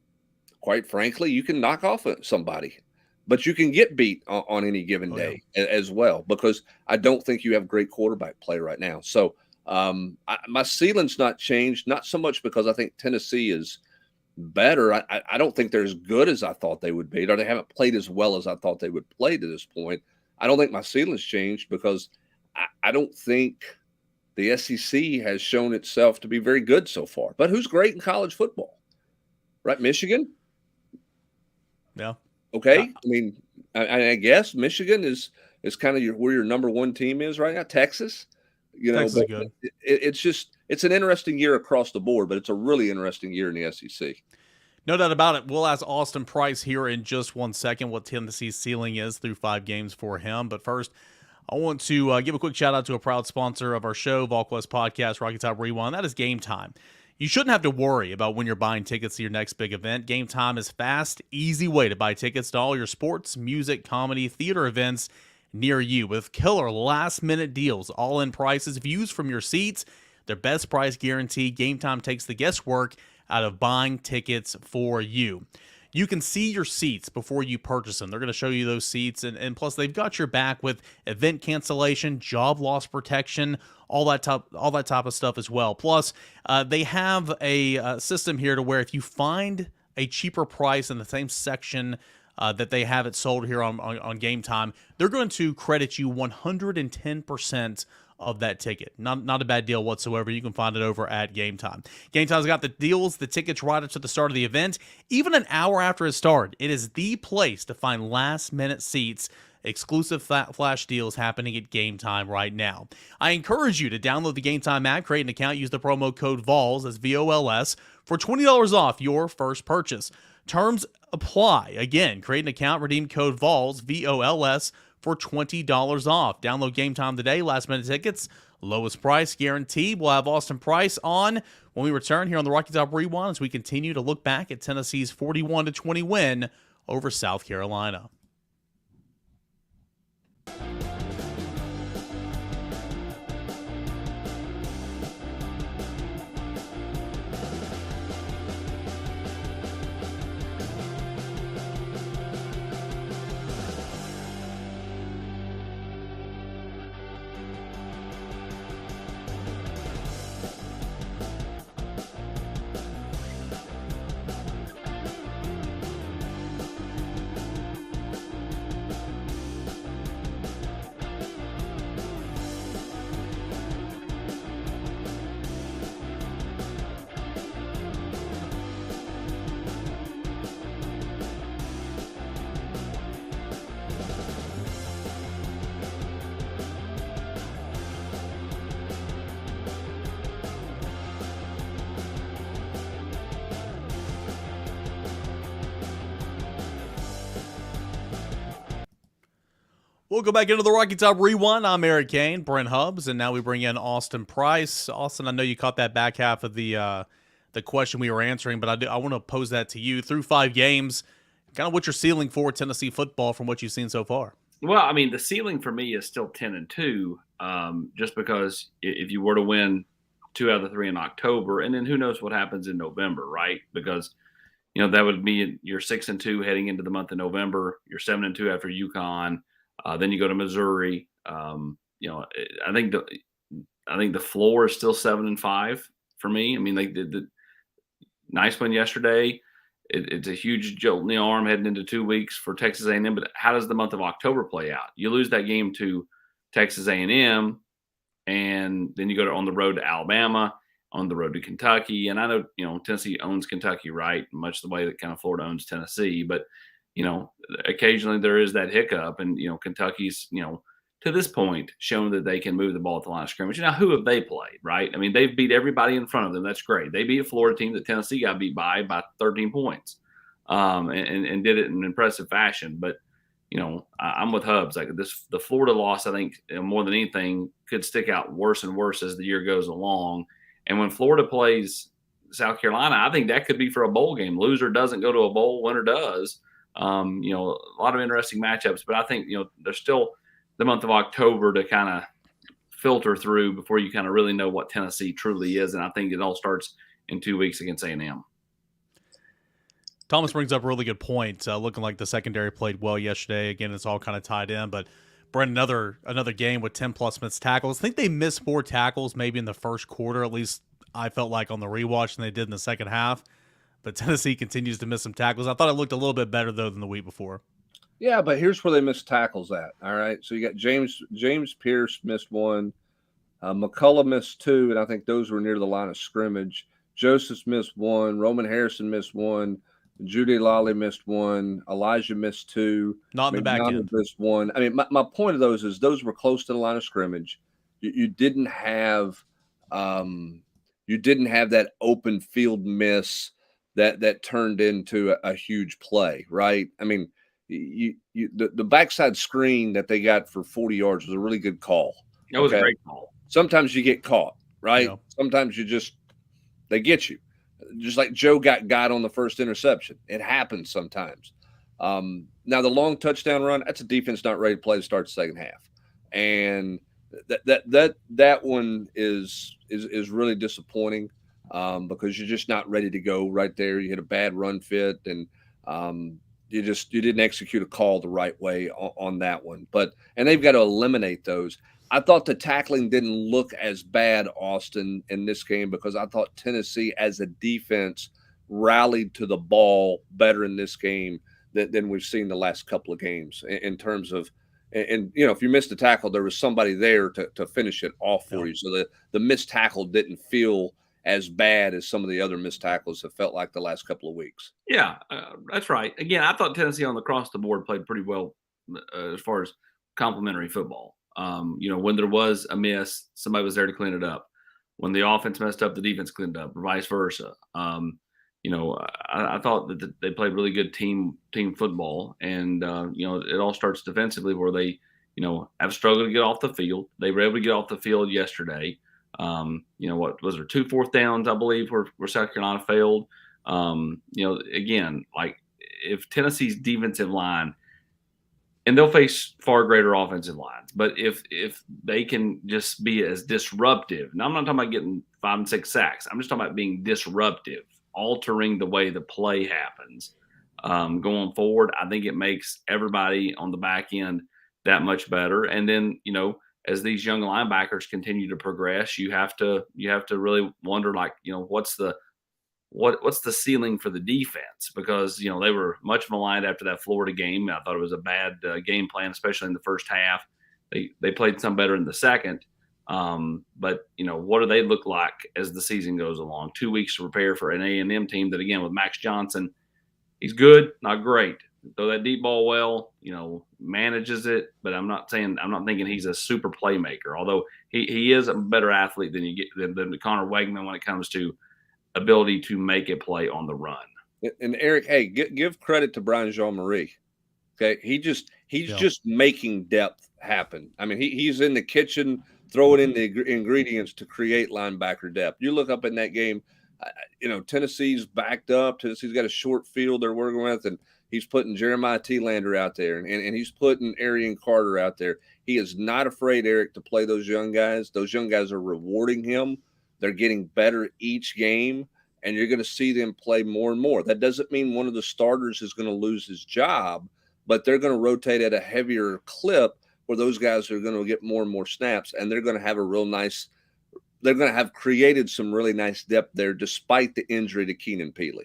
quite frankly, you can knock off somebody, but you can get beat on any given day as well, because I don't think you have great quarterback play right now. So my ceiling's not changed, not so much because I think Tennessee is better. I don't think they're as good as I thought they would be, or they haven't played as well as I thought they would play to this point. I don't think my ceiling's changed because I don't think the SEC has shown itself to be very good so far. But who's great in college football? Right? Michigan? Yeah. Okay. I mean, I guess Michigan is kind of where your number one team is right now. Texas, Texas is good. It's an interesting year across the board, but it's a really interesting year in the SEC. No doubt about it. We'll ask Austin Price here in just 1 second what Tennessee's ceiling is through 5 games for him. But first, I want to give a quick shout out to a proud sponsor of our show, Volquest Podcast, Rocky Top Rewind. That is Game Time. You shouldn't have to worry about when you're buying tickets to your next big event. Game Time is fast, easy way to buy tickets to all your sports, music, comedy, theater events near you with killer last-minute deals, all-in prices, views from your seats, their best price guarantee. Game Time takes the guesswork out of buying tickets for you. you can see your seats before you purchase them. They're going to show you those seats, and plus they've got your back with event cancellation, job loss protection, all that type of stuff as well. Plus, they have a system here to where if you find a cheaper price in the same section that they have it sold here on Game Time, they're going to credit you 110% of that ticket. Not a bad deal whatsoever. You can find it over at Game Time. Game Time's got the deals, the tickets right up to the start of the event, even an hour after it started. It is the place to find last-minute seats. Exclusive flash deals happening at Game Time right now. I encourage you to download the Game Time app, create an account, use the promo code VOLS, that's VOLS, for $20 off your first purchase. Terms apply. Again, create an account, redeem code VOLS, VOLS, for $20 off. Download Game Time today. Last minute tickets, lowest price guaranteed. We'll have Austin Price on when we return here on the Rocky Top Rewind as we continue to look back at Tennessee's 41-20 win over South Carolina. We'll go back into the Rocky Top Rewind. I'm Eric Kane, Brent Hubbs, and now we bring in Austin Price. Austin, I know you caught that back half of the question we were answering, but I want to pose that to you. Through 5 games, kind of what you're ceiling for Tennessee football from what you've seen so far. Well, I mean, the ceiling for me is still 10-2, just because if you were to win 2 out of the 3 in October, and then who knows what happens in November, right? Because, that would be you're 6-2 heading into the month of November. You're 7-2 after UConn. Then you go to Missouri. I think the floor is still 7-5 for me. I mean, they did the nice win yesterday. It's a huge jolt in the arm heading into 2 weeks for Texas A&M. But how does the month of October play out? You lose that game to Texas A&M, and then you go on the road to Alabama, on the road to Kentucky. And I know, Tennessee owns Kentucky, right? Much the way that kind of Florida owns Tennessee, but occasionally there is that hiccup, and, Kentucky's, to this point, shown that they can move the ball at the line of scrimmage. Now, who have they played, right? I mean, they've beat everybody in front of them. That's great. They beat a Florida team that Tennessee got beat by 13 points, and did it in impressive fashion. But, I'm with Hubbs. Like the Florida loss, I think, more than anything, could stick out worse and worse as the year goes along. And when Florida plays South Carolina, I think that could be for a bowl game. Loser doesn't go to a bowl, winner does. A lot of interesting matchups, but I think, there's still the month of October to kind of filter through before you kind of really know what Tennessee truly is. And I think it all starts in 2 weeks against A&M. Thomas brings up a really good point. Looking like the secondary played well yesterday. Again, it's all kind of tied in, but Brent, another game with 10+ missed tackles. I think they missed more tackles maybe in the first quarter, at least I felt like on the rewatch, than they did in the second half. But Tennessee continues to miss some tackles. I thought it looked a little bit better, though, than the week before. Yeah, but here's where they missed tackles at. All right. So you got James Pierce missed 1. McCullough missed 2, and I think those were near the line of scrimmage. Joseph missed 1. Roman Harrison missed 1. Judy Lally missed 1. Elijah missed 2. Not in the back end. Missed 1. I mean, my point of those is those were close to the line of scrimmage. You didn't have that open field miss that turned into a huge play, right? I mean, the backside screen that they got for 40 yards was a really good call. That was a great call. Sometimes you get caught, right? Yeah. Sometimes they get you. Just like Joe got on the first interception. It happens sometimes. Now the long touchdown run, that's a defense not ready to play to start the second half. And that one is really disappointing. Because you're just not ready to go right there. You hit a bad run fit, and You didn't execute a call the right way on that one. And they've got to eliminate those. I thought the tackling didn't look as bad, Austin, in this game because I thought Tennessee as a defense rallied to the ball better in this game than we've seen the last couple of games in terms of, and if you missed a tackle, there was somebody there to finish it off for you. So the missed tackle didn't feel as bad as some of the other missed tackles have felt like the last couple of weeks. Yeah, that's right. Again, I thought Tennessee on the across the board played pretty well as far as complimentary football. When there was a miss, somebody was there to clean it up. When the offense messed up, the defense cleaned up, or vice versa. I thought that they played really good team football, and it all starts defensively where they, have struggled to get off the field. They were able to get off the field yesterday. What was there, 2 fourth downs, I believe, where South Carolina failed. Again, like if Tennessee's defensive line, and they'll face far greater offensive lines, but if they can just be as disruptive, now I'm not talking about getting 5 and 6 sacks. I'm just talking about being disruptive, altering the way the play happens going forward. I think it makes everybody on the back end that much better. And then, as these young linebackers continue to progress, you have to really wonder, like, what's the ceiling for the defense? Because, they were much maligned after that Florida game. I thought it was a bad game plan, especially in the first half. They played some better in the second. But what do they look like as the season goes along? 2 weeks to prepare for an A&M team that, again, with Max Johnson, he's good, not great. Throw that deep ball well, manages it, but I'm not thinking he's a super playmaker. Although he is a better athlete than Connor Wegman when it comes to ability to make a play on the run. And Eric, hey, give credit to Brian Jean-Marie. Okay, he's just making depth happen. I mean, he's in the kitchen throwing in the ingredients to create linebacker depth. You look up in that game, Tennessee's backed up. Tennessee's got a short field they're working with, and he's putting Jeremiah T-Lander out there, and he's putting Arian Carter out there. He is not afraid, Eric, to play those young guys. Those young guys are rewarding him. They're getting better each game, and you're going to see them play more and more. That doesn't mean one of the starters is going to lose his job, but they're going to rotate at a heavier clip where those guys are going to get more and more snaps, and they're going to have they're going to have created some really nice depth there despite the injury to Keenan Peely.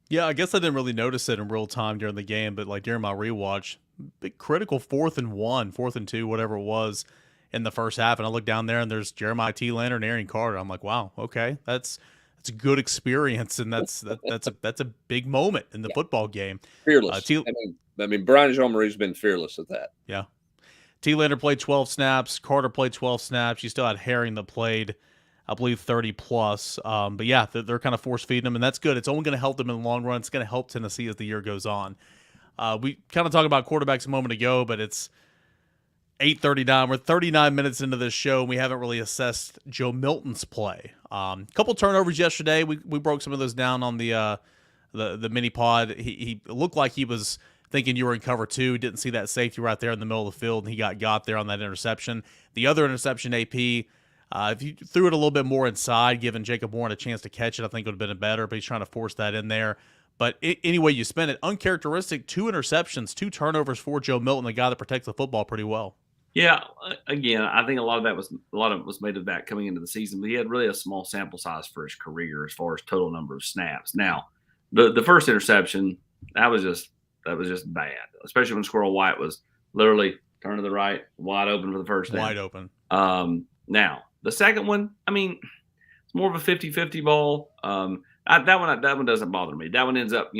Yeah, I guess I didn't really notice it in real time during the game, but like during my rewatch, big critical 4th and 1, 4th and 2, whatever it was in the first half, and I look down there and there's Jeremiah T-Lander and Arian Carter. I'm like, wow, okay, that's a good experience, and that's a big moment in the football game. Fearless. I mean, Brian Jean-Marie's been fearless at that. Yeah. T-Lander played 12 snaps. Carter played 12 snaps. You still had Herring that played, I believe, 30 plus. But yeah, they're kind of force feeding them, and that's good. It's only going to help them in the long run. It's going to help Tennessee as the year goes on. We kind of talked about quarterbacks a moment ago, but it's 8:39. We're 39 minutes into this show, and we haven't really assessed Joe Milton's play. Couple turnovers yesterday. We broke some of those down on the mini pod. He looked like he was thinking you were in cover 2, didn't see that safety right there in the middle of the field, and he got there on that interception. The other interception, AP, if you threw it a little bit more inside, giving Jacob Warren a chance to catch it, I think it would have been better, but he's trying to force that in there. But any way you spin it, uncharacteristic, 2 interceptions, 2 turnovers for Joe Milton, the guy that protects the football pretty well. Yeah, again, I think a lot of it was made of that coming into the season, but he had really a small sample size for his career as far as total number of snaps. Now, the first interception, that was just bad, especially when Squirrel White was literally turn to the right, wide open for the first down. Wide open. Now, the second one, I mean, it's more of a 50-50 ball. That one doesn't bother me. That one ends up,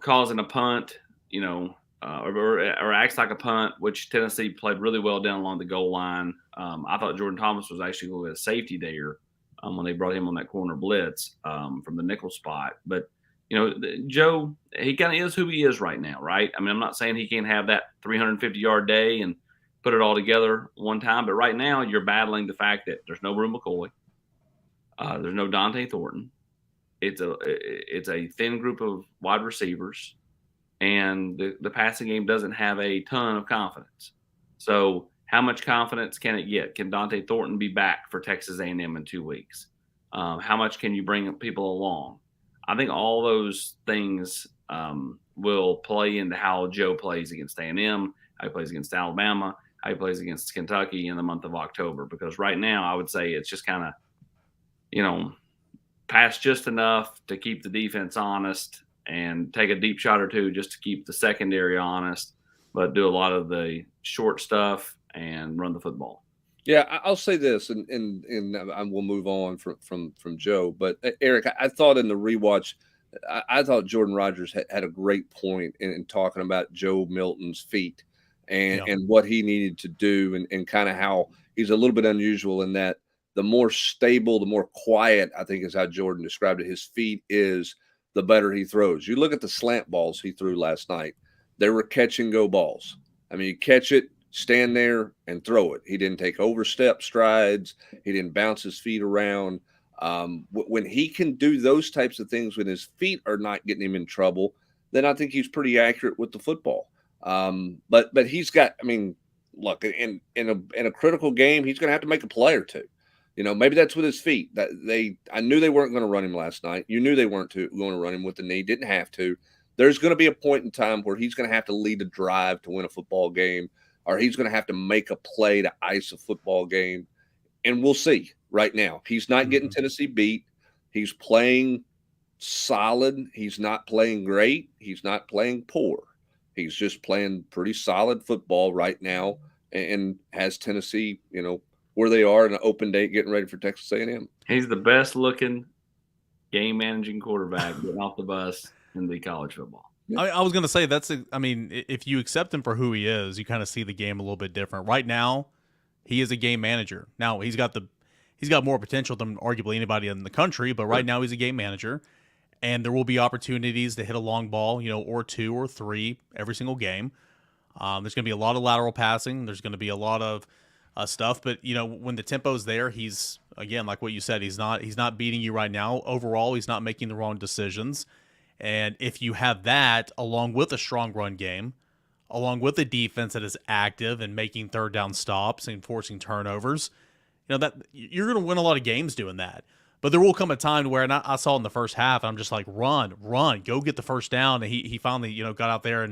causing a punt, or acts like a punt, which Tennessee played really well down along the goal line. I thought Jordan Thomas was actually going to get a safety there when they brought him on that corner blitz from the nickel spot. But, Joe, he kind of is who he is right now, right? I mean, I'm not saying he can't have that 350-yard day and put it all together one time, but right now you're battling the fact that there's no Bru McCoy. There's no Dante Thornton. It's a thin group of wide receivers, and the passing game doesn't have a ton of confidence. So how much confidence can it get? Can Dante Thornton be back for Texas A&M in 2 weeks? How much can you bring people along? I think all those things will play into how Joe plays against A&M, how he plays against Alabama, how he plays against Kentucky in the month of October. Because right now, I would say it's just kind of, pass just enough to keep the defense honest and take a deep shot or two just to keep the secondary honest, but do a lot of the short stuff and run the football. Yeah, I'll say this, and we'll move on from Joe. But Eric, I thought in the rewatch, I thought Jordan Rodgers had a great point in talking about Joe Milton's feet and what he needed to do, and kind of how he's a little bit unusual in that the more stable, the more quiet, I think is how Jordan described it, his feet is, the better he throws. You look at the slant balls he threw last night; they were catch and go balls. I mean, you catch it, stand there and throw it. He didn't take overstep strides. He didn't bounce his feet around. When he can do those types of things when his feet are not getting him in trouble, then I think he's pretty accurate with the football. But he's got, I mean, look, in a critical game, he's going to have to make a play or two. Maybe that's with his feet. I knew they weren't going to run him last night. You knew they weren't going to run him with the knee. Didn't have to. There's going to be a point in time where he's going to have to lead a drive to win a football game, or he's going to have to make a play to ice a football game. And we'll see right now. He's not getting Tennessee beat. He's playing solid. He's not playing great. He's not playing poor. He's just playing pretty solid football right now and has Tennessee, where they are in an open date getting ready for Texas A&M. He's the best looking game managing quarterback getting off the bus in the college football. I was going to say if you accept him for who he is, you kind of see the game a little bit different. Right now, he is a game manager. Now, he's got more potential than arguably anybody in the country, but right now he's a game manager, and there will be opportunities to hit a long ball, or two or three every single game. There's going to be a lot of lateral passing. There's going to be a lot of stuff, but when the tempo's there, he's, again, like what you said, he's not beating you right now. Overall, he's not making the wrong decisions. And if you have that, along with a strong run game, along with a defense that is active and making third down stops and forcing turnovers, that you're going to win a lot of games doing that. But there will come a time where, and I saw in the first half, I'm just like, run, go get the first down. And he finally, got out there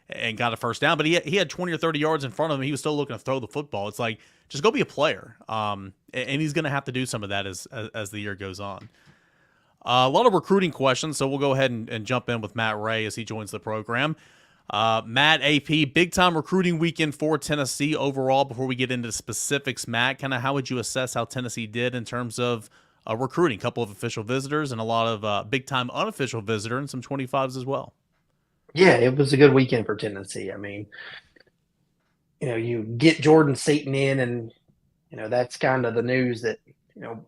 and got a first down. But he had 20 or 30 yards in front of him. He was still looking to throw the football. It's like, just go be a player. And he's going to have to do some of that as the year goes on. A lot of recruiting questions, so we'll go ahead and jump in with Matt Ray as he joins the program. Matt, AP, big-time recruiting weekend for Tennessee overall. Before we get into specifics, Matt, kind of how would you assess how Tennessee did in terms of recruiting? A couple of official visitors and a lot of big-time unofficial visitor and some 25s as well. Yeah, it was a good weekend for Tennessee. I mean, you get Jordan Seaton in, and, that's kind of the news that,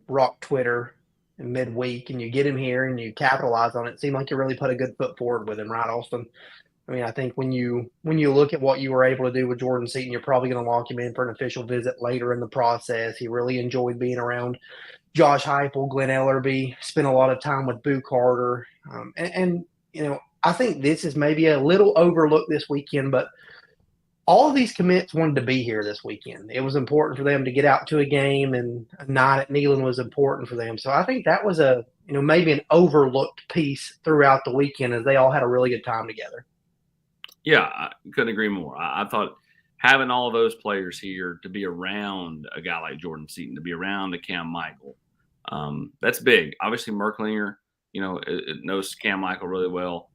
rocked Twitter in midweek, and you get him here and you capitalize on it. It seemed like you really put a good foot forward with him, right, Austin? I mean, I think when you look at what you were able to do with Jordan Seaton, you're probably going to lock him in for an official visit later in the process. He really enjoyed being around Josh Heupel, Glenn Ellerbe, spent a lot of time with Boo Carter. And I think this is maybe a little overlooked this weekend, but all of these commits wanted to be here this weekend. It was important for them to get out to a game, and a night at Neyland was important for them. So I think that was maybe an overlooked piece throughout the weekend, as they all had a really good time together. Yeah, I couldn't agree more. I thought having all of those players here, to be around a guy like Jordan Seaton, to be around a Cam Michael, that's big. Obviously, Merklinger, knows Cam Michael really well.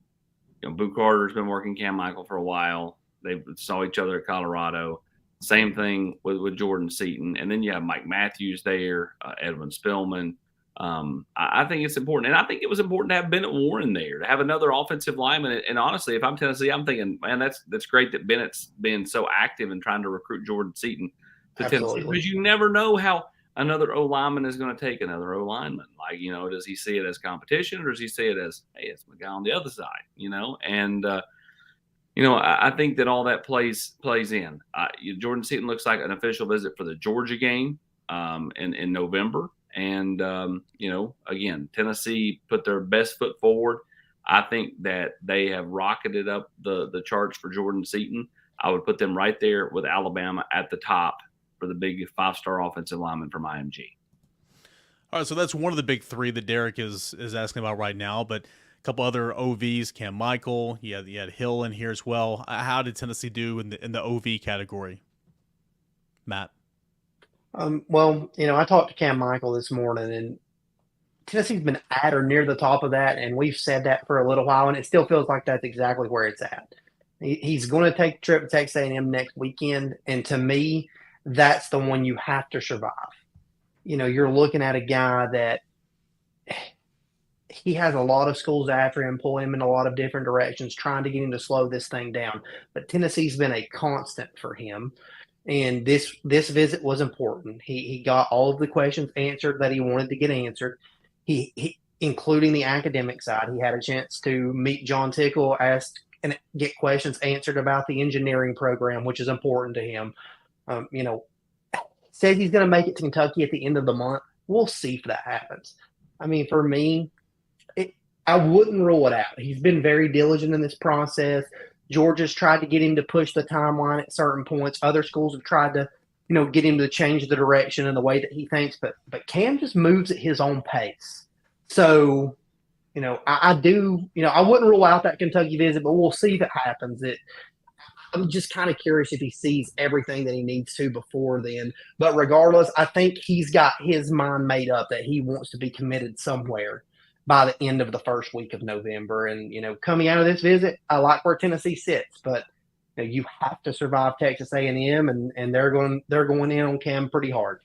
Boo Carter's been working Cam Michael for a while. They saw each other at Colorado. Same thing with Jordan Seaton. And then you have Mike Matthews there, Edwin Spillman. I think it's important. And I think it was important to have Bennett Warren there, to have another offensive lineman. And honestly, if I'm Tennessee, I'm thinking, man, that's great that Bennett's been so active in trying to recruit Jordan Seaton to Tennessee. Because you never know how another O-lineman is going to take another O-lineman. Like, does he see it as competition, or does he see it as, hey, it's my guy on the other side, And, I think that all that plays in. Jordan Seaton looks like an official visit for the Georgia game in November. And, again, Tennessee put their best foot forward. I think that they have rocketed up the charts for Jordan Seaton. I would put them right there with Alabama at the top for the big 5-star offensive lineman from IMG. All right, so that's one of the big three that Derek is asking about right now, but a couple other OVs, Cam Michael, you had Hill in here as well. How did Tennessee do in the OV category, Matt? Well, I talked to Cam Michael this morning, and Tennessee's been at or near the top of that, and we've said that for a little while, and it still feels like that's exactly where it's at. He's going to take a trip to Texas A&M next weekend, and to me, that's the one you have to survive. You're looking at a guy that he has a lot of schools after him, pulling him in a lot of different directions, trying to get him to slow this thing down. But Tennessee's been a constant for him. And this visit was important. He got all of the questions answered that he wanted to get answered. He including the academic side. He had a chance to meet John Tickle, ask and get questions answered about the engineering program, which is important to him. Says he's going to make it to Kentucky at the end of the month. We'll see if that happens. I mean, for me, I wouldn't rule it out. He's been very diligent in this process. Georgia's tried to get him to push the timeline at certain points. Other schools have tried to, get him to change the direction and the way that he thinks. But Cam just moves at his own pace. So, I wouldn't rule out that Kentucky visit, but we'll see if it happens. I'm just kind of curious if he sees everything that he needs to before then. But regardless, I think he's got his mind made up that he wants to be committed somewhere by the end of the first week of November. And, coming out of this visit, I like where Tennessee sits, but you have to survive Texas A&M, and they're going in on Cam pretty hard.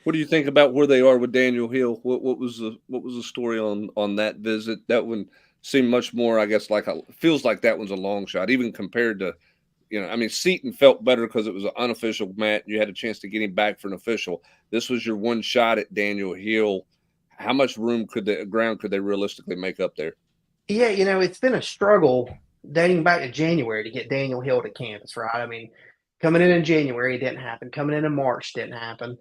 What do you think about where they are with Daniel Hill? What was the story on that visit? That one seemed much more, I guess, feels like that one's a long shot, even compared to, Seton felt better because it was an unofficial match. You had a chance to get him back for an official. This was your one shot at Daniel Hill. How much ground could they realistically make up there? Yeah, it's been a struggle dating back to January to get Daniel Hill to campus, right? I mean, coming in January, it didn't happen. Coming in March, didn't happen.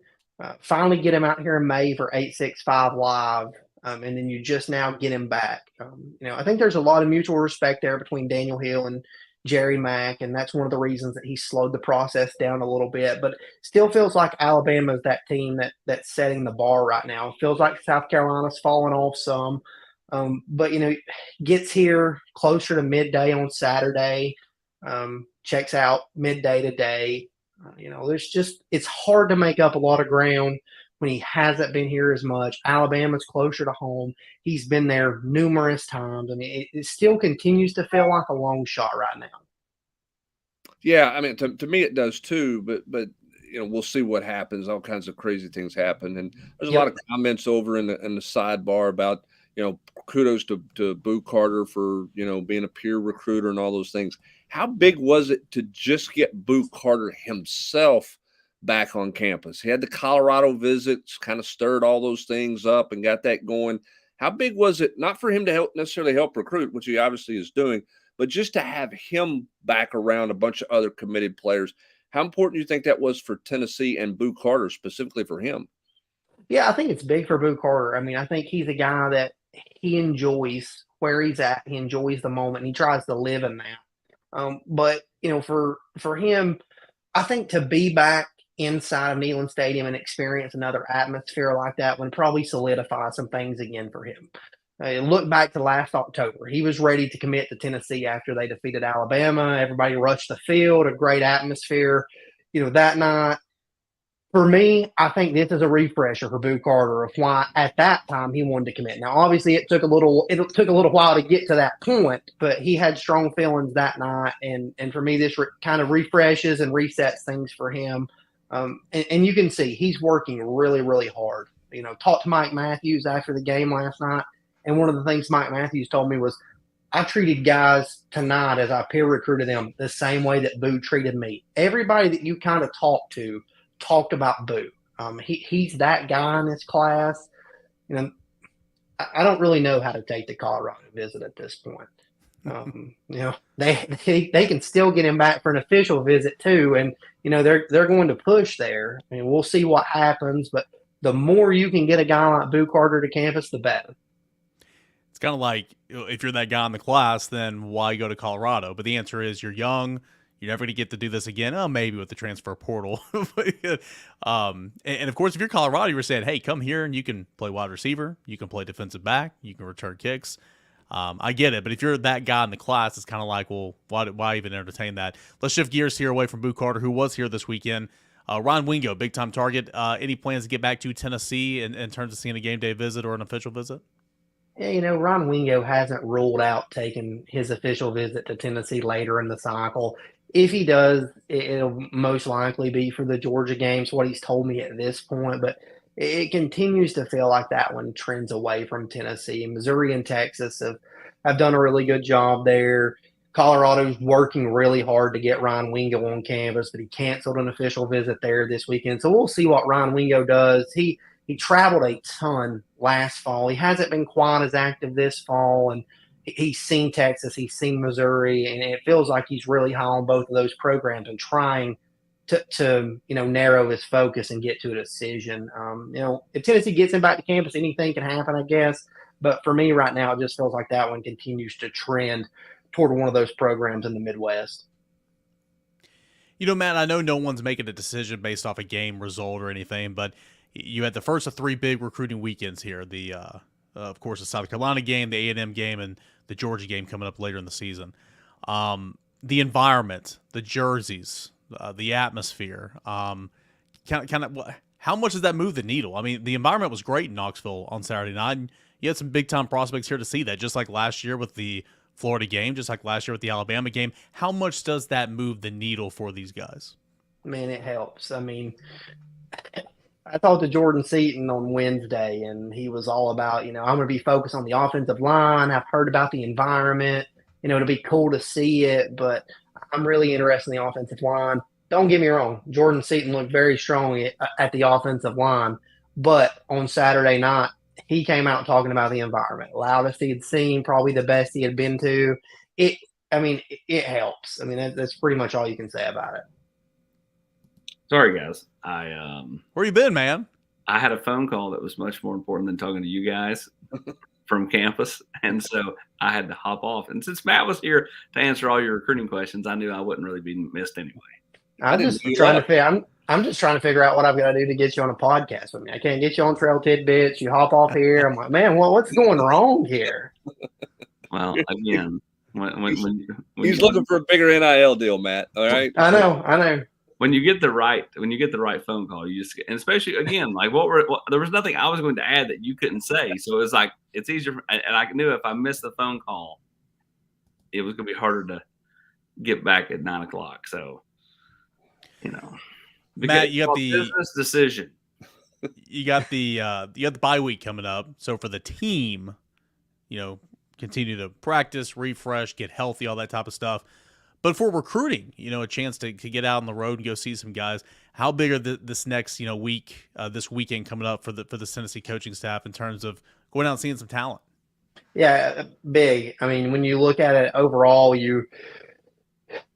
Finally get him out here in May for 865 Live, and then you just now get him back. I think there's a lot of mutual respect there between Daniel Hill and Jerry Mack, and that's one of the reasons that he slowed the process down a little bit. But still feels like Alabama is that team that's setting the bar right now. It feels like South Carolina's fallen off some, but gets here closer to midday on Saturday, checks out midday today. It's hard to make up a lot of ground when he hasn't been here as much. Alabama's closer to home. He's been there numerous times. I mean, it still continues to feel like a long shot right now. Yeah, I mean, to me it does too, but we'll see what happens. All kinds of crazy things happen. And there's a lot of comments over in the sidebar about, kudos to Boo Carter for, being a peer recruiter and all those things. How big was it to just get Boo Carter himself back on campus? He had the Colorado visits, kind of stirred all those things up and got that going. How big was it, not for him to necessarily help recruit, which he obviously is doing, but just to have him back around a bunch of other committed players? How important do you think that was for Tennessee and Boo Carter, specifically for him? Yeah, I think it's big for Boo Carter. I mean, I think he's a guy that he enjoys where he's at. He enjoys the moment. And he tries to live in that. But for him, I think to be back inside of Neyland Stadium and experience another atmosphere like that would probably solidify some things again for him. Look back to last October. He was ready to commit to Tennessee after they defeated Alabama. Everybody rushed the field, a great atmosphere, that night. For me, I think this is a refresher for Boo Carter of why at that time he wanted to commit. Now, obviously, it took a little while to get to that point, but he had strong feelings that night, and for me, this kind of refreshes and resets things for him. And you can see he's working really, really hard. Talked to Mike Matthews after the game last night, and one of the things Mike Matthews told me was, I treated guys tonight as I peer recruited them the same way that Boo treated me. Everybody that you kind of talked about Boo. He's that guy in this class. I don't really know how to take the Colorado visit at this point. They can still get him back for an official visit too, and they're going to push there. I mean, we'll see what happens, but the more you can get a guy like Boo Carter to campus, the better. It's kind of like, if you're that guy in the class, then why go to Colorado? But the answer is, you're young, You're never going to get to do this again. Oh, maybe with the transfer portal. And of course, if you're Colorado, you were saying, hey, come here and you can play wide receiver. You can play defensive back. You can return kicks. I get it. But if you're that guy in the class, it's kind of like, well, why even entertain that? Let's shift gears here away from Boo Carter, who was here this weekend. Ron Wingo, big-time target. Any plans to get back to Tennessee in terms of seeing a game day visit or an official visit? Yeah, Ron Wingo hasn't ruled out taking his official visit to Tennessee later in the cycle. If he does, it'll most likely be for the Georgia games, what he's told me at this point. But it continues to feel like that one trends away from Tennessee. Missouri and Texas have done a really good job there. Colorado's working really hard to get Ron Wingo on campus, but he canceled an official visit there this weekend. So we'll see what Ron Wingo does. He traveled a ton last fall. He hasn't been quite as active this fall, and he's seen Texas, he's seen Missouri, and it feels like he's really high on both of those programs and trying to narrow his focus and get to a decision. If Tennessee gets him back to campus, anything can happen, I guess. But for me right now, it just feels like that one continues to trend toward one of those programs in the Midwest. Matt, I know no one's making a decision based off a game result or anything, but you had the first of 3 big recruiting weekends here. The, of course, the South Carolina game, the A&M game, and the Georgia game coming up later in the season. The environment, the jerseys, the atmosphere, how much does that move the needle? I mean, the environment was great in Knoxville on Saturday night. And you had some big-time prospects here to see that, just like last year with the Florida game, just like last year with the Alabama game. How much does that move the needle for these guys? Man, it helps. I mean, I talked to Jordan Seaton on Wednesday, and he was all about, I'm going to be focused on the offensive line. I've heard about the environment. It'll be cool to see it, but I'm really interested in the offensive line. Don't get me wrong. Jordan Seaton looked very strong at the offensive line, but on Saturday night, he came out talking about the environment. Loudest he had seen, probably the best he had been to. It helps. I mean, that's pretty much all you can say about it. Sorry, guys. Where you been, man? I had a phone call that was much more important than talking to you guys from campus, and so I had to hop off. And since Matt was here to answer all your recruiting questions, I knew I wouldn't really be missed anyway. I'm just trying to figure out what I've got to do to get you on a podcast with me. I can't get you on Trail Tidbits. You hop off here. I'm like, man, what's going wrong here? Well, again, when he's looking for a bigger NIL deal, Matt. All right. I know. When you get the right phone call, you just, and especially again, like there was nothing I was going to add that you couldn't say. So it's like, it's easier. And I knew if I missed the phone call, it was going to be harder to get back at 9:00. So, Matt, you got the business decision. You got the bye week coming up. So for the team, continue to practice, refresh, get healthy, all that type of stuff. But for recruiting, a chance to get out on the road and go see some guys. How big are this next week, this weekend coming up for the Tennessee coaching staff in terms of going out and seeing some talent? Yeah, big. I mean, when you look at it overall,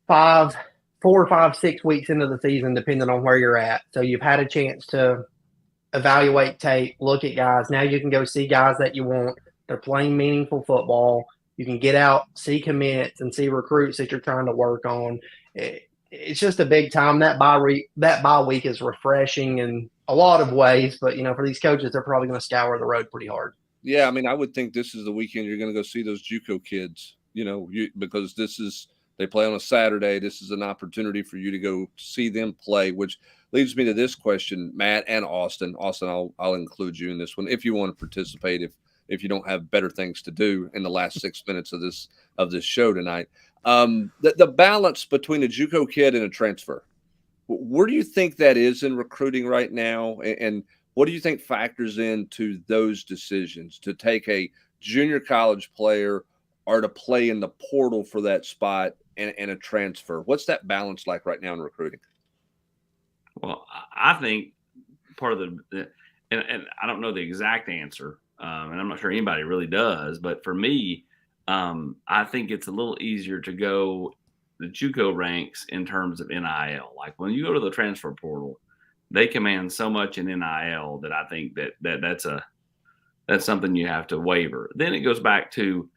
4, 5, 6 weeks into the season, depending on where you're at. So you've had a chance to evaluate tape, look at guys. Now you can go see guys that you want. They're playing meaningful football. You can get out, see commits, and see recruits that you're trying to work on. It's just a big time. That bye week is refreshing in a lot of ways, but for these coaches, they're probably going to scour the road pretty hard. Yeah, I mean, I would think this is the weekend you're going to go see those JUCO kids. Because they play on a Saturday. This is an opportunity for you to go see them play, which leads me to this question, Matt and Austin. Austin, I'll include you in this one if you want to participate. If you don't have better things to do in the last 6 minutes of this show tonight, the balance between a JUCO kid and a transfer, where do you think that is in recruiting right now? And what do you think factors into those decisions to take a junior college player or to play in the portal for that spot and a transfer? What's that balance like right now in recruiting? Well, I think part of and I don't know the exact answer. And I'm not sure anybody really does, but for me, I think it's a little easier to go the JUCO ranks in terms of NIL. Like when you go to the transfer portal, they command so much in NIL that I think that's something you have to waiver. Then it goes back to,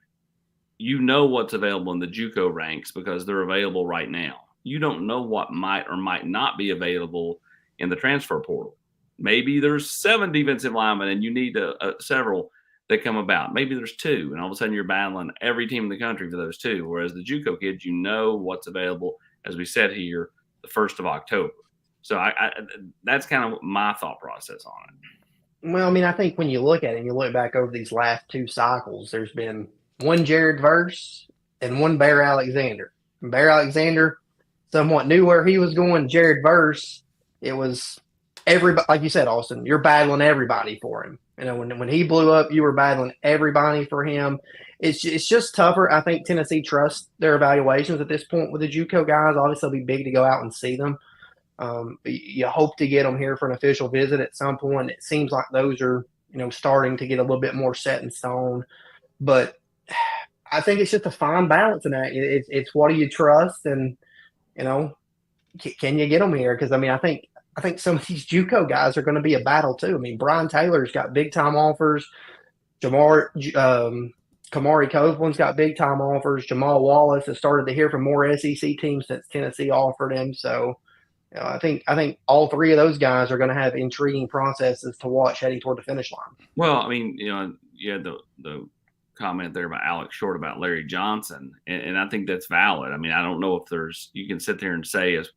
what's available in the JUCO ranks because they're available right now. you don't know what might or might not be available in the transfer portal. Maybe there's 7 defensive linemen and you need several that come about. Maybe there's 2, and all of a sudden you're battling every team in the country for those 2. Whereas the JUCO kids, you know what's available, as we said here, the 1st of October. So that's kind of my thought process on it. Well, I mean, I think when you look at it and you look back over these last 2 cycles, there's been one Jared Verse and one Bear Alexander. And Bear Alexander somewhat knew where he was going. Jared Verse, it was everybody, like you said, Austin, you're battling everybody for him. You know, when he blew up, you were battling everybody for him. It's just tougher. I think Tennessee trusts their evaluations at this point with the JUCO guys. Obviously, it'll be big to go out and see them. You hope to get them here for an official visit at some point. It seems like those are, starting to get a little bit more set in stone. But I think it's just a fine balance in that. It's what do you trust, and can you get them here? Because I think some of these JUCO guys are going to be a battle too. I mean, Brian Taylor's got big time offers. Kamari Copeland's got big time offers. Jamal Wallace has started to hear from more SEC teams since Tennessee offered him. So, I think all 3 of those guys are going to have intriguing processes to watch heading toward the finish line. Well, I mean, you had the comment there about Alex Short about Larry Johnson, and I think that's valid. I mean, I don't know if you can sit there and say, as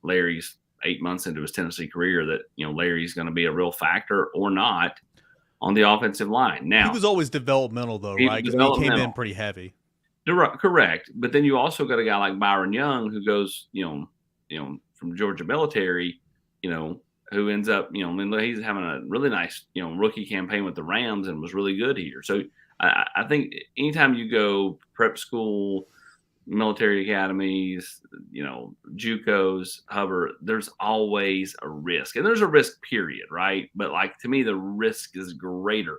Larry's 8 months into his Tennessee career, that Larry's going to be a real factor or not on the offensive line. Now, he was always developmental though, right? Because he came in pretty heavy. Correct, but then you also got a guy like Byron Young who goes, from Georgia Military, who ends up, he's having a really nice, rookie campaign with the Rams and was really good here. So I think anytime you go prep school, military academies, JUCOs, Hubbard, there's always a risk, and there's a risk period, right? But to me, the risk is greater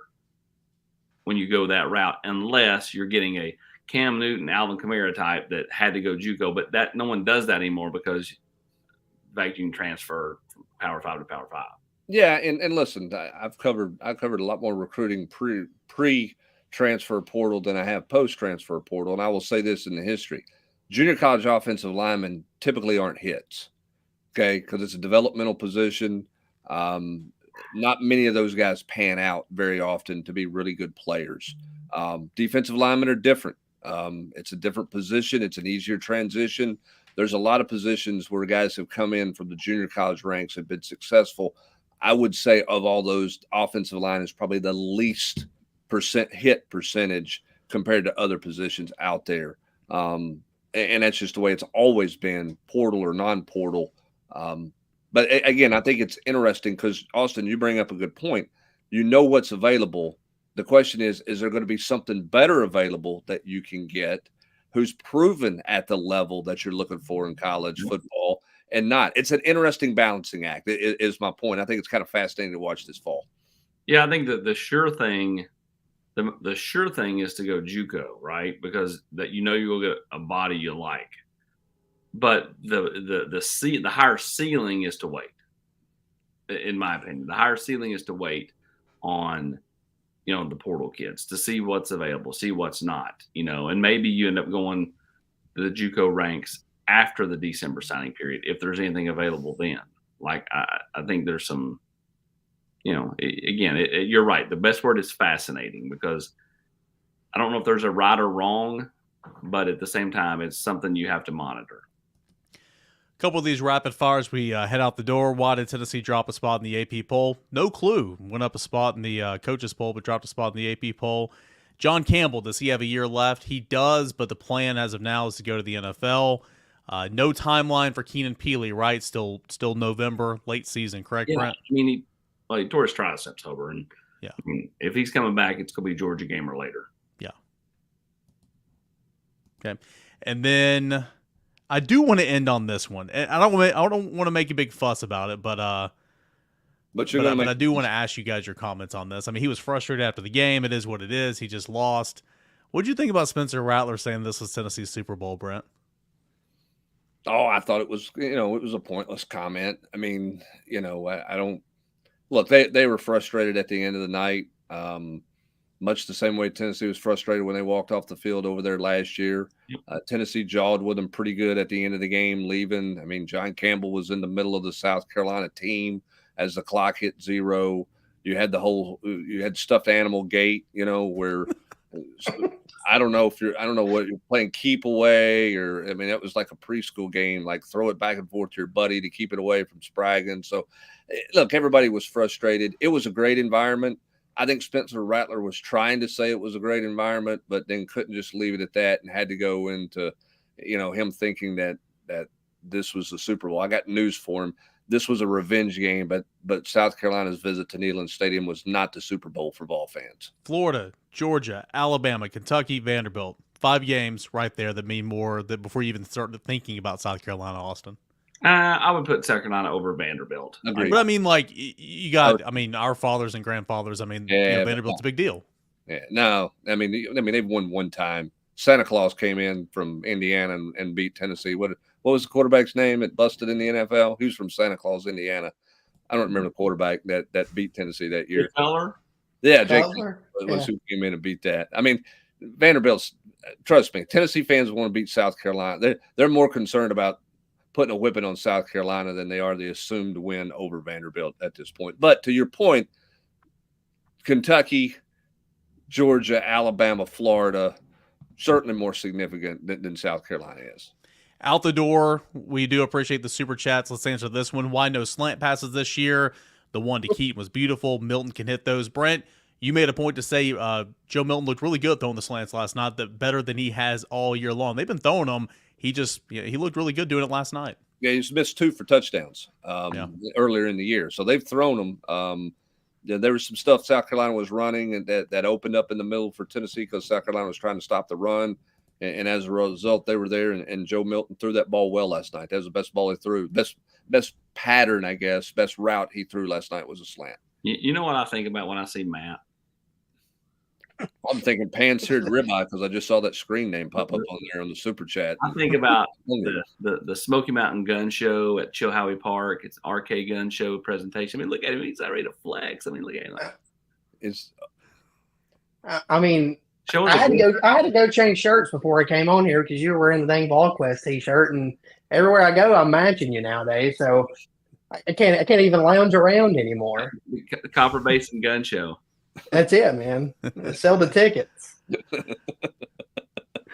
when you go that route, unless you're getting a Cam Newton, Alvin Kamara type that had to go JUCO, but that no one does that anymore because in fact you can transfer from Power 5 to Power 5. Yeah, and listen, I've covered a lot more recruiting pre transfer portal than I have post transfer portal, and I will say this in the history: junior college offensive linemen typically aren't hits, okay, because it's a developmental position. Not many of those guys pan out very often to be really good players. Defensive linemen are different. It's a different position. It's an easier transition. There's a lot of positions where guys have come in from the junior college ranks have been successful. I would say of all those, offensive line is probably the least hit percentage compared to other positions out there. And that's just the way it's always been, portal or non-portal. But again, I think it's interesting because, Austin, you bring up a good point. You know what's available. The question is there going to be something better available that you can get who's proven at the level that you're looking for in college football and not? It's an interesting balancing act, is my point. I think it's kind of fascinating to watch this fall. Yeah, I think that the sure thing is to go JUCO, right? Because that you'll get a body you like. But the higher ceiling is to wait. In my opinion, the higher ceiling is to wait on the portal kids to see what's available, see what's not, and maybe you end up going to the JUCO ranks after the December signing period if there's anything available then. I think there's some, you're right. The best word is fascinating, because I don't know if there's a right or wrong, but at the same time, it's something you have to monitor. Couple of these rapid fires, we head out the door. Why did Tennessee drop a spot in the AP poll? No clue. Went up a spot in the coaches poll, but dropped a spot in the AP poll. John Campbell, does he have a year left? He does, but the plan as of now is to go to the NFL. No timeline for Keenan Peely, right? Still November, late season, correct, yeah, Brent? I mean, he tore his triceps over, and yeah, I mean, if he's coming back, it's going to be Georgia game or later. Yeah. Okay, and then I do want to end on this one, and I don't want to make a big fuss about it, but I do want to ask you guys your comments on this. I mean, he was frustrated after the game. It is what it is. He just lost. What did you think about Spencer Rattler saying this was Tennessee's Super Bowl, Brent? Oh, I thought it was, it was a pointless comment. I mean, I don't look. They were frustrated at the end of the night. much the same way Tennessee was frustrated when they walked off the field over there last year. Tennessee jawed with them pretty good at the end of the game, leaving. I mean, John Campbell was in the middle of the South Carolina team as the clock hit 0. You had you had stuffed animal gate, where I don't know what you're playing keep away, or I mean, it was like a preschool game, like throw it back and forth to your buddy to keep it away from Spragging. So, look, everybody was frustrated. It was a great environment. I think Spencer Rattler was trying to say it was a great environment, but then couldn't just leave it at that and had to go into, him thinking that this was the Super Bowl. I got news for him. This was a revenge game, but South Carolina's visit to Neyland Stadium was not the Super Bowl for ball fans. Florida, Georgia, Alabama, Kentucky, Vanderbilt. 5 games right there that mean more than before you even start thinking about South Carolina, Austin. I would put South Carolina over Vanderbilt. Agreed. But I mean, like, you got, our fathers and grandfathers, Vanderbilt's a big deal. Yeah, no, I mean, they've won one time. Santa Claus came in from Indiana and beat Tennessee. What was the quarterback's name that busted in the NFL? He was from Santa Claus, Indiana. I don't remember the quarterback that beat Tennessee that year. Color? Yeah, Jake was who came in and beat that. I mean, Vanderbilt's, trust me, Tennessee fans want to beat South Carolina. They're more concerned about putting a whipping on South Carolina than they are the assumed win over Vanderbilt at this point. But to your point, Kentucky, Georgia, Alabama, Florida, certainly more significant than South Carolina is. Out the door, we do appreciate the super chats. Let's answer this one. Why no slant passes this year? The one to Keaton was beautiful. Milton can hit those. Brent, you made a point to say Joe Milton looked really good throwing the slants last night, better than he has all year long. They've been throwing them. He looked really good doing it last night. Yeah, he's missed 2 for touchdowns earlier in the year. So they've thrown them. There was some stuff South Carolina was running and that opened up in the middle for Tennessee because South Carolina was trying to stop the run. And as a result, they were there, and Joe Milton threw that ball well last night. That was the best ball he threw. Best pattern, I guess, best route he threw last night was a slant. You know what I think about when I see Matt? I'm thinking pan-seared ribeye because I just saw that screen name pop up on there on the super chat. I think about the Smoky Mountain Gun Show at Chilhowie Park. It's an RK Gun Show presentation. I mean, look at him. He's not ready to flex. I mean, look at him. I had to go change shirts before I came on here because you were wearing the dang Volquest t-shirt, and everywhere I go, I'm matching you nowadays. So I can't even lounge around anymore. The Copper Basin Gun Show. That's it, man. Sell the tickets.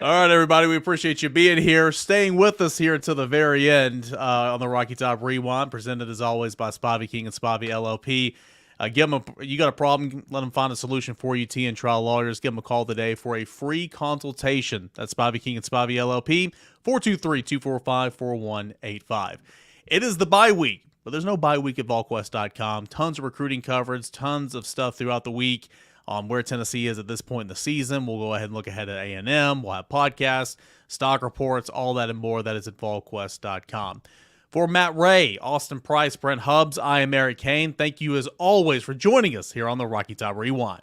All right, everybody. We appreciate you being here, staying with us here until the very end on the Rocky Top Rewind, presented as always by Spivey King and Spivey LLP. You got a problem, let them find a solution for you, TN Trial Lawyers. Give them a call today for a free consultation. That's Spivey King and Spivey LLP, 423-245-4185. It is the bye week, but there's no bye week at Volquest.com. Tons of recruiting coverage, tons of stuff throughout the week on where Tennessee is at this point in the season. We'll go ahead and look ahead at A&M. We'll have podcasts, stock reports, all that and more. That is at Volquest.com. For Matt Ray, Austin Price, Brent Hubbs, I am Eric Kane. Thank you as always for joining us here on the Rocky Top Rewind.